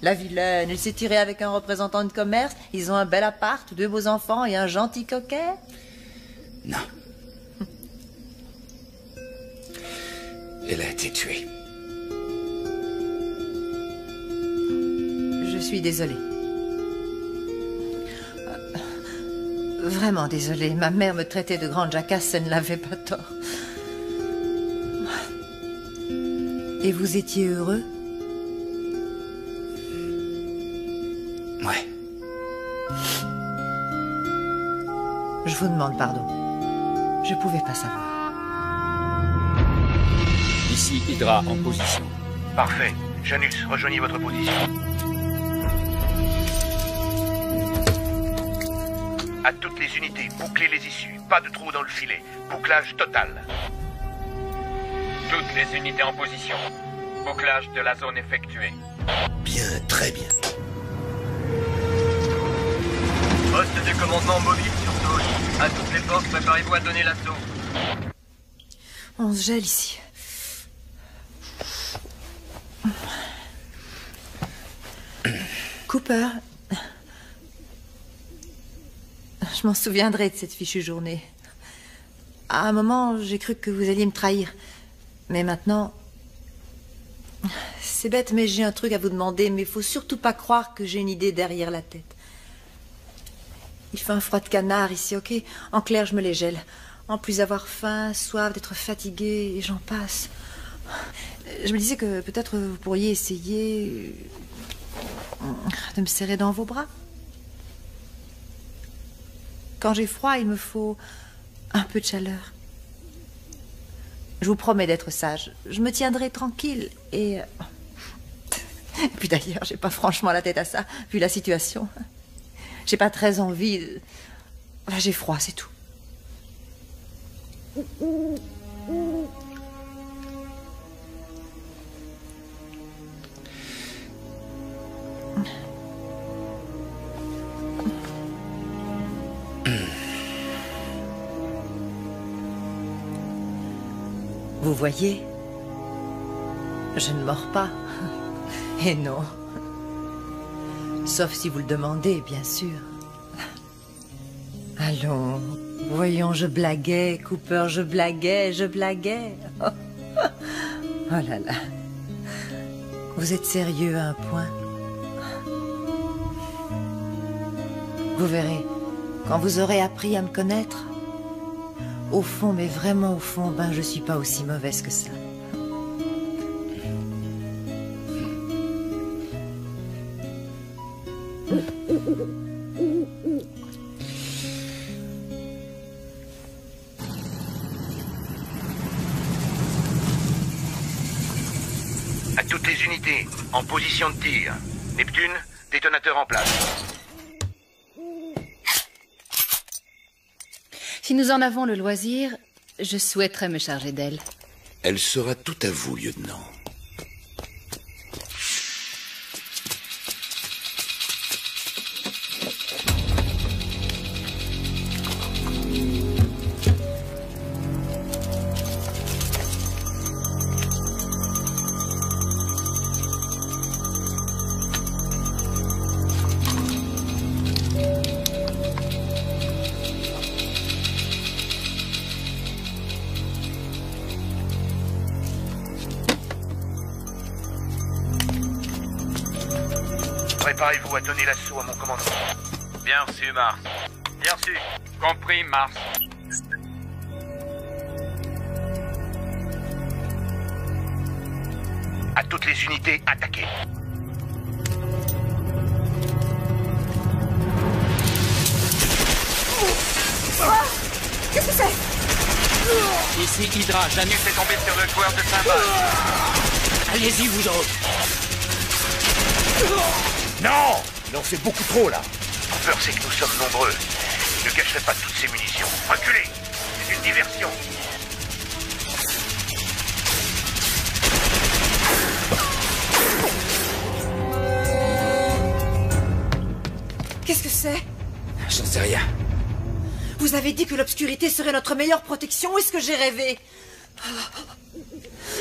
La vilaine, elle s'est tirée avec un représentant de commerce. Ils ont un bel appart, 2 beaux enfants et un gentil coquet. Non. Elle a été tuée. Je suis désolée. Vraiment désolée. Ma mère me traitait de grande jacasse, elle ne l'avait pas tort. Et vous étiez heureux? Ouais. Je vous demande pardon. Je pouvais pas savoir. Ici Hydra en position. Parfait. Janus, rejoignez votre position. À toutes les unités, bouclez les issues. Pas de trou dans le filet. Bouclage total. Toutes les unités en position. Bouclage de la zone effectué. Bien, très bien. Poste de commandement mobile sur zone. À toutes les forces, préparez-vous à donner l'assaut. On se gèle ici. Cooper, je m'en souviendrai de cette fichue journée. À un moment, j'ai cru que vous alliez me trahir. Mais maintenant... C'est bête, mais j'ai un truc à vous demander, mais il faut surtout pas croire que j'ai une idée derrière la tête. Il fait un froid de canard ici, ok? En clair, je me les gèle. En plus d'avoir faim, soif, d'être fatiguée, et j'en passe. Je me disais que peut-être vous pourriez essayer de me serrer dans vos bras. Quand j'ai froid, il me faut un peu de chaleur. Je vous promets d'être sage. Je me tiendrai tranquille et puis d'ailleurs, j'ai pas franchement la tête à ça, vu la situation. J'ai pas très envie de... Voilà, j'ai froid, c'est tout. Vous voyez, je ne mords pas. Et non. Sauf si vous le demandez, bien sûr. Allons, voyons, je blaguais, Cooper, je blaguais. Oh là là. Vous êtes sérieux à un point? Vous verrez, quand vous aurez appris à me connaître, au fond, mais vraiment au fond, ben je suis pas aussi mauvaise que ça. À toutes les unités, en position de tir. Neptune, détonateur en place. Si nous en avons le loisir, je souhaiterais me charger d'elle. Elle sera tout à vous, lieutenant. Préparez-vous à donner l'assaut à mon commandement. Bien reçu, Mars. Bien reçu. Compris, Mars. À toutes les unités, attaquez. Qu'est-ce que c'est? Ici Hydra, Janus est tombé sur le joueur de cymbales. Allez-y, vous autres. Non! Il en fait beaucoup trop, là. La peur, c'est que nous sommes nombreux. Je ne cacherai pas toutes ces munitions. Reculez! C'est une diversion. Qu'est-ce que c'est? J'en sais rien. Vous avez dit que l'obscurité serait notre meilleure protection, ou est-ce que j'ai rêvé?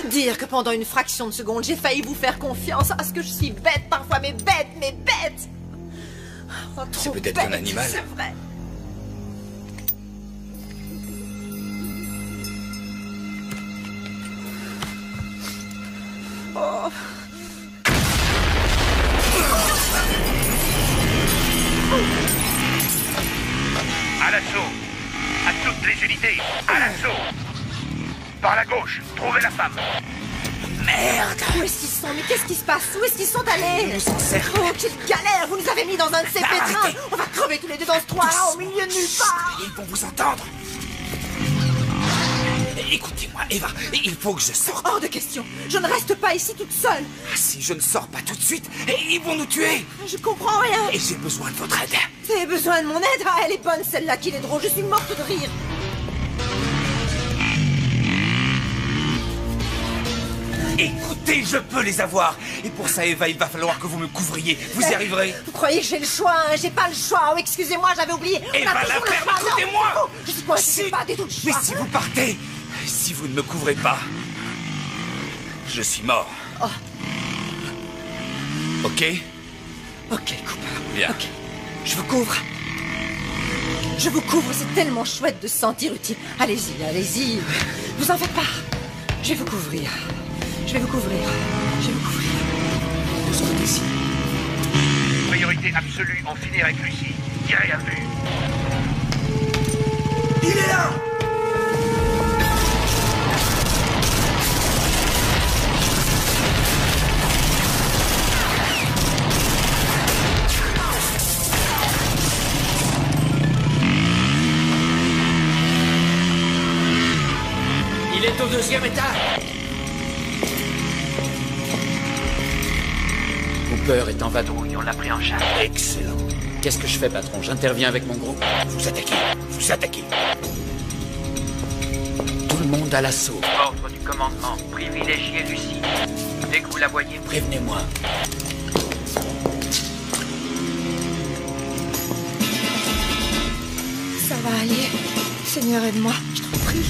Dire que pendant une fraction de seconde, j'ai failli vous faire confiance. Ah, ce que je suis bête parfois, mais bête! Oh, C'est peut-être bête, un animal. C'est vrai. Oh. À l'assaut! À toutes les unités! À l'assaut! Par la gauche, trouvez la femme! Merde! Où est-ce qu'ils sont? Mais qu'est-ce qui se passe? Où est-ce qu'ils sont allés? Ils nous encerclent. Oh, quelle galère! Vous nous avez mis dans un de ces pétrins! On va crever tous les deux dans ce trou-là, au milieu de nulle part! Ils vont vous entendre. Écoutez-moi, Eva, il faut que je sorte. Hors de question! Je ne reste pas ici toute seule! Ah, si je ne sors pas tout de suite, ils vont nous tuer. Je comprends rien! Et j'ai besoin de votre aide. Vous avez besoin de mon aide? Ah, elle est bonne celle-là, qu'il est drôle, je suis morte de rire! Écoutez, je peux les avoir. Et pour ça, Eva, il va falloir que vous me couvriez. Vous y arriverez. Vous croyez que j'ai le choix, hein? J'ai pas le choix! Oh, excusez-moi, j'avais oublié! Eva, la ferme, écoutez-moi! Je suis pas, je sais pas du tout le choix! Mais si vous partez, si vous ne me couvrez pas, je suis mort. Oh. Ok? Ok, Cooper. Bien. Ok. Je vous couvre. Je vous couvre, c'est tellement chouette de se sentir utile. Allez-y, allez-y. Vous en faites pas. Je vais vous couvrir. Je vais vous couvrir. Je vais vous couvrir. De ce côté-ci. Priorité absolue, en finir avec Lucie. Tirez à vue. Il est là! Il est au 2e étage. Cooper est en vadrouille, on l'a pris en charge. Excellent. Qu'est-ce que je fais, patron? J'interviens avec mon groupe. Vous attaquez. Vous attaquez. Tout le monde à l'assaut. Ordre du commandement, privilégiez Lucie. Dès que vous la voyez, Prévenez-moi. Ça va aller. Seigneur, aide-moi. Je t'en prie.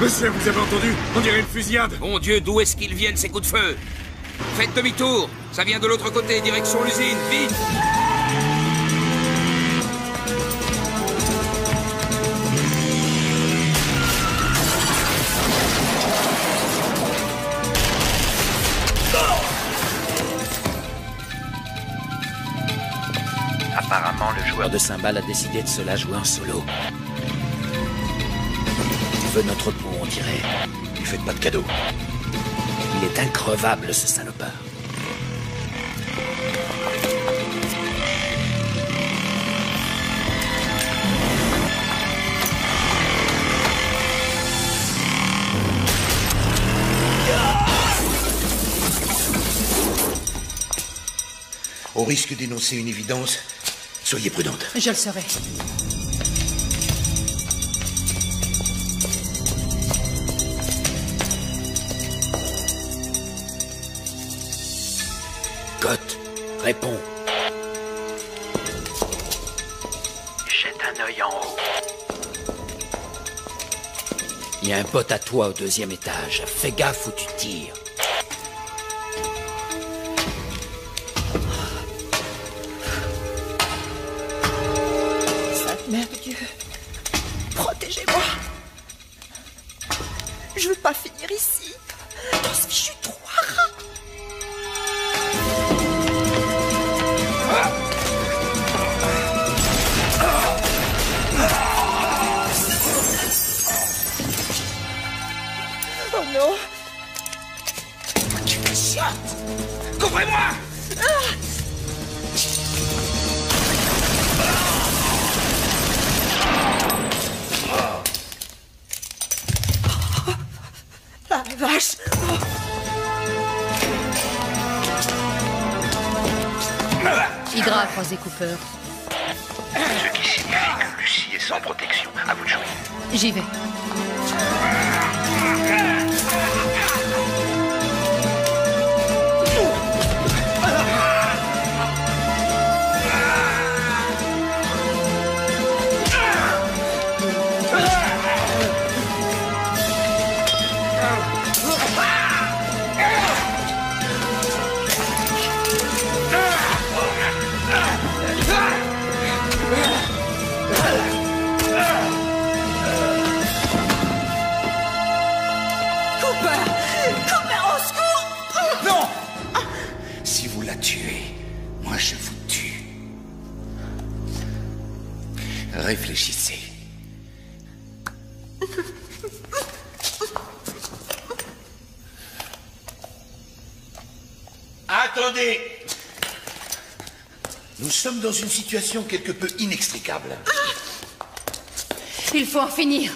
Monsieur, vous avez entendu? On dirait une fusillade. Mon Dieu, d'où est-ce qu'ils viennent, ces coups de feu? Faites demi-tour. Ça vient de l'autre côté, direction l'usine. Vite! apparemment le joueur de cymbales a décidé de se la jouer en solo. Il veut notre peau, on dirait. Lui faites pas de cadeau. Il est increvable, ce salopard. Au risque d'énoncer une évidence, soyez prudente. Je le serai. Scott, réponds. Jette un œil en haut. Il y a un pote à toi au 2e étage. Fais gaffe où tu tires. Sainte Mère de Dieu, protégez-moi. Je veux pas finir ici, dans ce fichu trou à rats. Oh non! Tu me chiottes! Couvrez-moi! La vache! Hydra a croisé Cooper. Ce qui signifie que Lucie est sans protection. À vous de jouer. J'y vais. Réfléchissez. Attendez! Nous sommes dans une situation quelque peu inextricable. Il faut en finir.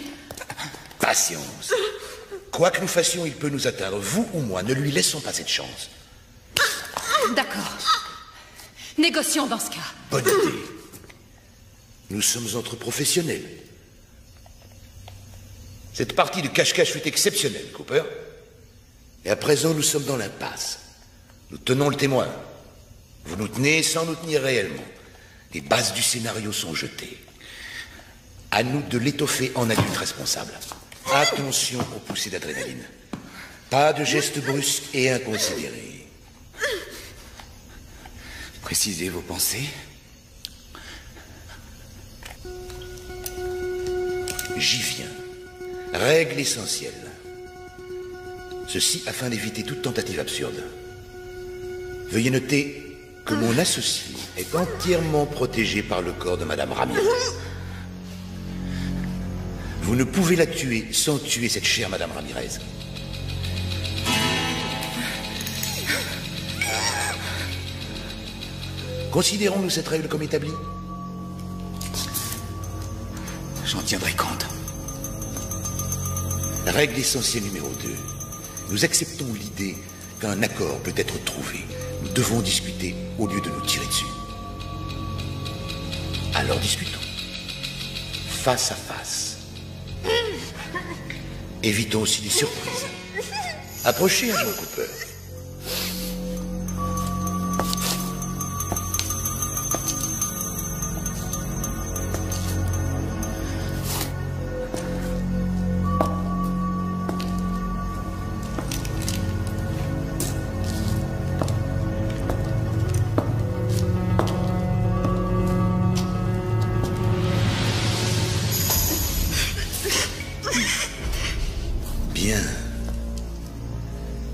Patience. Quoi que nous fassions, il peut nous atteindre, vous ou moi. Ne lui laissons pas cette chance. D'accord. Négocions dans ce cas. Bonne idée. Nous sommes entre professionnels. Cette partie de cache-cache fut exceptionnelle, Cooper. Et à présent, nous sommes dans l'impasse. Nous tenons le témoin. Vous nous tenez sans nous tenir réellement. Les bases du scénario sont jetées. À nous de l'étoffer en adulte responsable. Attention aux poussées d'adrénaline. Pas de gestes brusques et inconsidérés. Précisez vos pensées. J'y viens. Règle essentielle. Ceci afin d'éviter toute tentative absurde. Veuillez noter que mon associé est entièrement protégé par le corps de Madame Ramirez. Vous ne pouvez la tuer sans tuer cette chère Madame Ramirez. Considérons-nous cette règle comme établie? J'en tiendrai compte. Règle essentielle numéro 2. Nous acceptons l'idée qu'un accord peut être trouvé. Nous devons discuter au lieu de nous tirer dessus. Alors discutons. Face à face. Évitons aussi les surprises. Approchez, agent Cooper.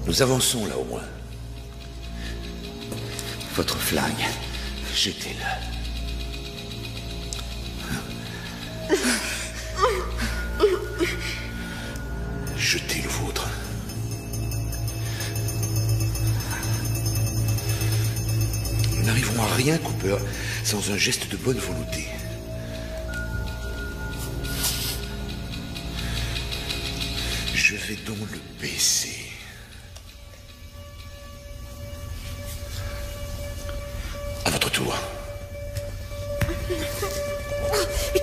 Nous avançons là au moins. Votre flingue, jetez-le. Jetez le vôtre. Nous n'arriverons à rien, Cooper, sans un geste de bonne volonté. Je vais donc le baisser. À votre tour.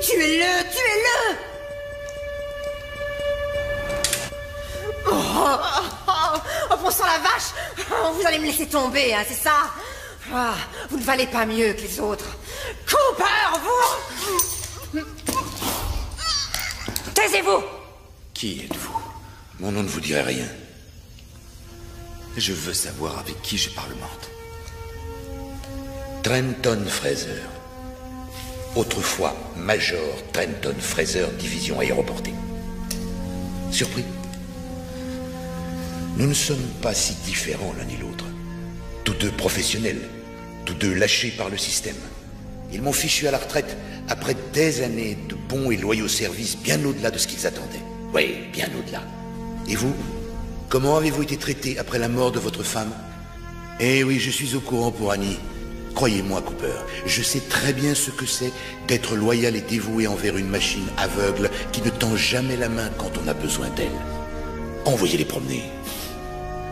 Tuez-le, tuez-le! Oh, bon sang la vache! Vous allez me laisser tomber, hein, c'est ça? Vous ne valez pas mieux que les autres. Cooper, vous! Taisez-vous! Qui êtes-vous? Mon nom ne vous dirait rien. Je veux savoir avec qui je parlemente. Trenton Fraser. Autrefois Major Trenton Fraser, division aéroportée. Surpris? Nous ne sommes pas si différents l'un et l'autre. Tous deux professionnels, tous deux lâchés par le système. Ils m'ont fichu à la retraite après des années de bons et loyaux services bien au-delà de ce qu'ils attendaient. Oui, bien au-delà. Et vous? Comment avez-vous été traité après la mort de votre femme? Eh oui, je suis au courant pour Annie. Croyez-moi, Cooper, je sais très bien ce que c'est d'être loyal et dévoué envers une machine aveugle qui ne tend jamais la main quand on a besoin d'elle. Envoyez-les promener.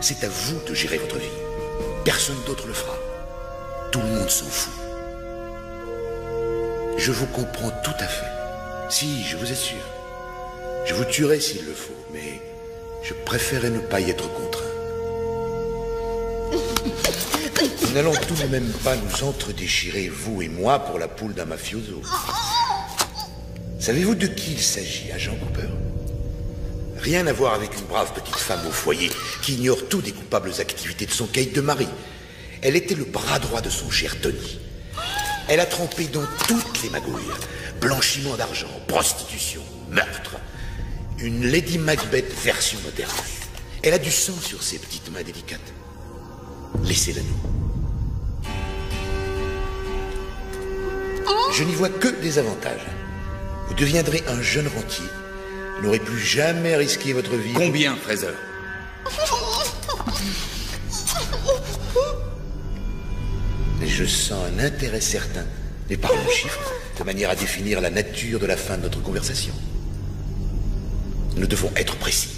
C'est à vous de gérer votre vie. Personne d'autre le fera. Tout le monde s'en fout. Je vous comprends tout à fait. Si, je vous assure. Je vous tuerai s'il le faut, mais je préférais ne pas y être contraint. Nous n'allons tout de même pas nous entre-déchirer, vous et moi, pour la poule d'un mafioso. Savez-vous de qui il s'agit, agent Cooper? Rien à voir avec une brave petite femme au foyer qui ignore tout des coupables activités de son caïd de mari. Elle était le bras droit de son cher Tony. Elle a trempé dans toutes les magouilles. Blanchiment d'argent, prostitution, meurtre. Une Lady Macbeth version moderne. Elle a du sang sur ses petites mains délicates. Laissez-la nous. Je n'y vois que des avantages. Vous deviendrez un jeune rentier. Vous n'aurez plus jamais risqué votre vie. Combien, Fraser? Je sens un intérêt certain. Mais parlons chiffres, de manière à définir la nature de la fin de notre conversation. Nous devons être précis.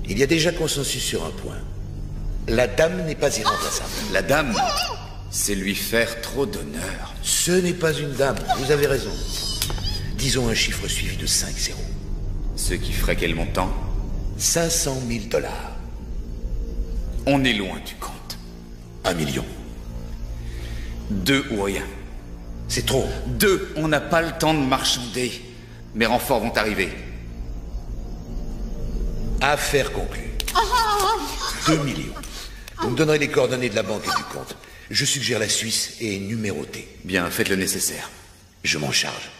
Il y a déjà consensus sur un point. La dame n'est pas irremplaçable. La dame, c'est lui faire trop d'honneur. Ce n'est pas une dame, vous avez raison. Disons un chiffre suivi de 5 zéros. Ce qui ferait quel montant? 500 000 $. On est loin du compte. 1 million. 2 ou rien. C'est trop. 2, on n'a pas le temps de marchander. Mes renforts vont arriver. Affaire conclue. 2 millions. Vous me donnerez les coordonnées de la banque et du compte. Je suggère la Suisse et numérotée. Bien, faites le nécessaire. Je m'en charge.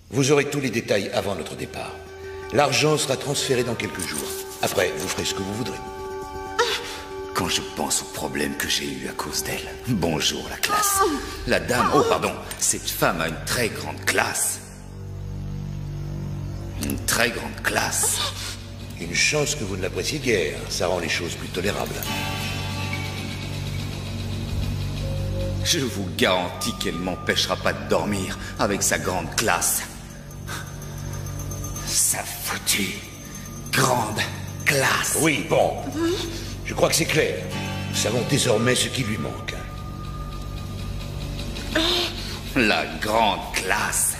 Vous aurez tous les détails avant notre départ. L'argent sera transféré dans quelques jours. Après, vous ferez ce que vous voudrez. Quand je pense aux problèmes que j'ai eus à cause d'elle. Bonjour, la classe. La dame... Oh, pardon. Cette femme a une très grande classe. Une très grande classe. Une chance que vous ne l'appréciez guère. Ça rend les choses plus tolérables. Je vous garantis qu'elle m'empêchera pas de dormir avec sa grande classe. Sa foutue grande classe. Oui, bon. Je crois que c'est clair. Nous savons désormais ce qui lui manque. La grande classe.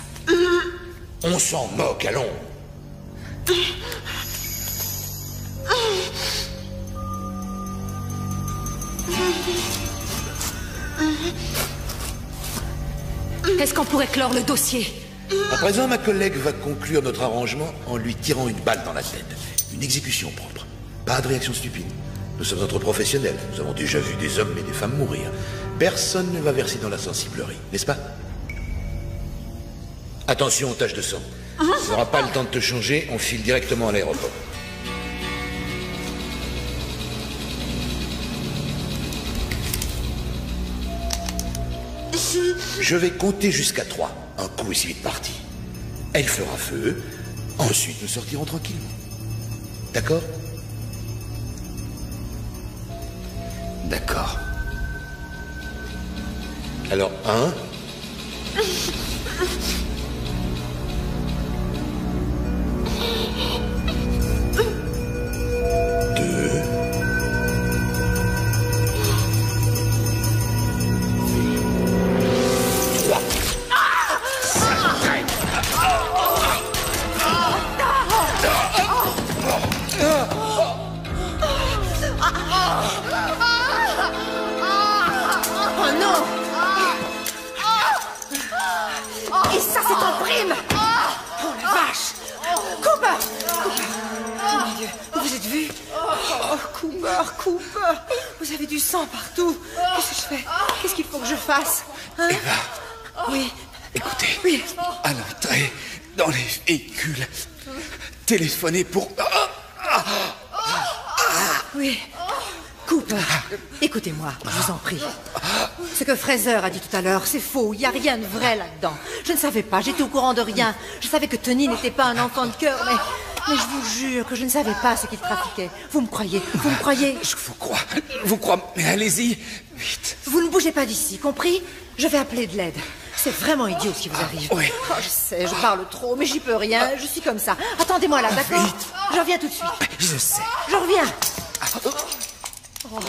On s'en moque, allons. Est-ce qu'on pourrait clore le dossier? À présent, ma collègue va conclure notre arrangement en lui tirant une balle dans la tête. Une exécution propre. Pas de réaction stupide. Nous sommes entre professionnels. Nous avons déjà vu des hommes et des femmes mourir. Personne ne va verser dans la sensiblerie, n'est-ce pas? Attention aux taches de sang. Tu n'auras pas le temps de te changer, on file directement à l'aéroport. Je vais compter jusqu'à 3. Un coup est si vite parti. Elle fera feu. Ensuite, nous sortirons tranquillement. D'accord? D'accord. Alors, 1... Cooper, vous avez du sang partout. Qu'est-ce que je fais? Qu'est-ce qu'il faut que je fasse? Hein? Eva. Oui. Écoutez, oui. À l'entrée, dans les véhicules, téléphonez pour... Oui. Cooper, écoutez-moi, je vous en prie. Ce que Fraser a dit tout à l'heure, c'est faux. Il n'y a rien de vrai là-dedans. Je ne savais pas, j'étais au courant de rien. Je savais que Tony n'était pas un enfant de cœur, mais je vous jure que je ne savais pas ce qu'il trafiquait. Vous me croyez? Vous me croyez? Je vous crois, mais allez-y, vite. Vous ne bougez pas d'ici, compris? Je vais appeler de l'aide. C'est vraiment idiot ce qui vous arrive. Oui. Oh, je sais, je parle trop, mais j'y peux rien. Je suis comme ça. Attendez-moi là, d'accord? Je reviens tout de suite. Je sais. Je reviens. Oh.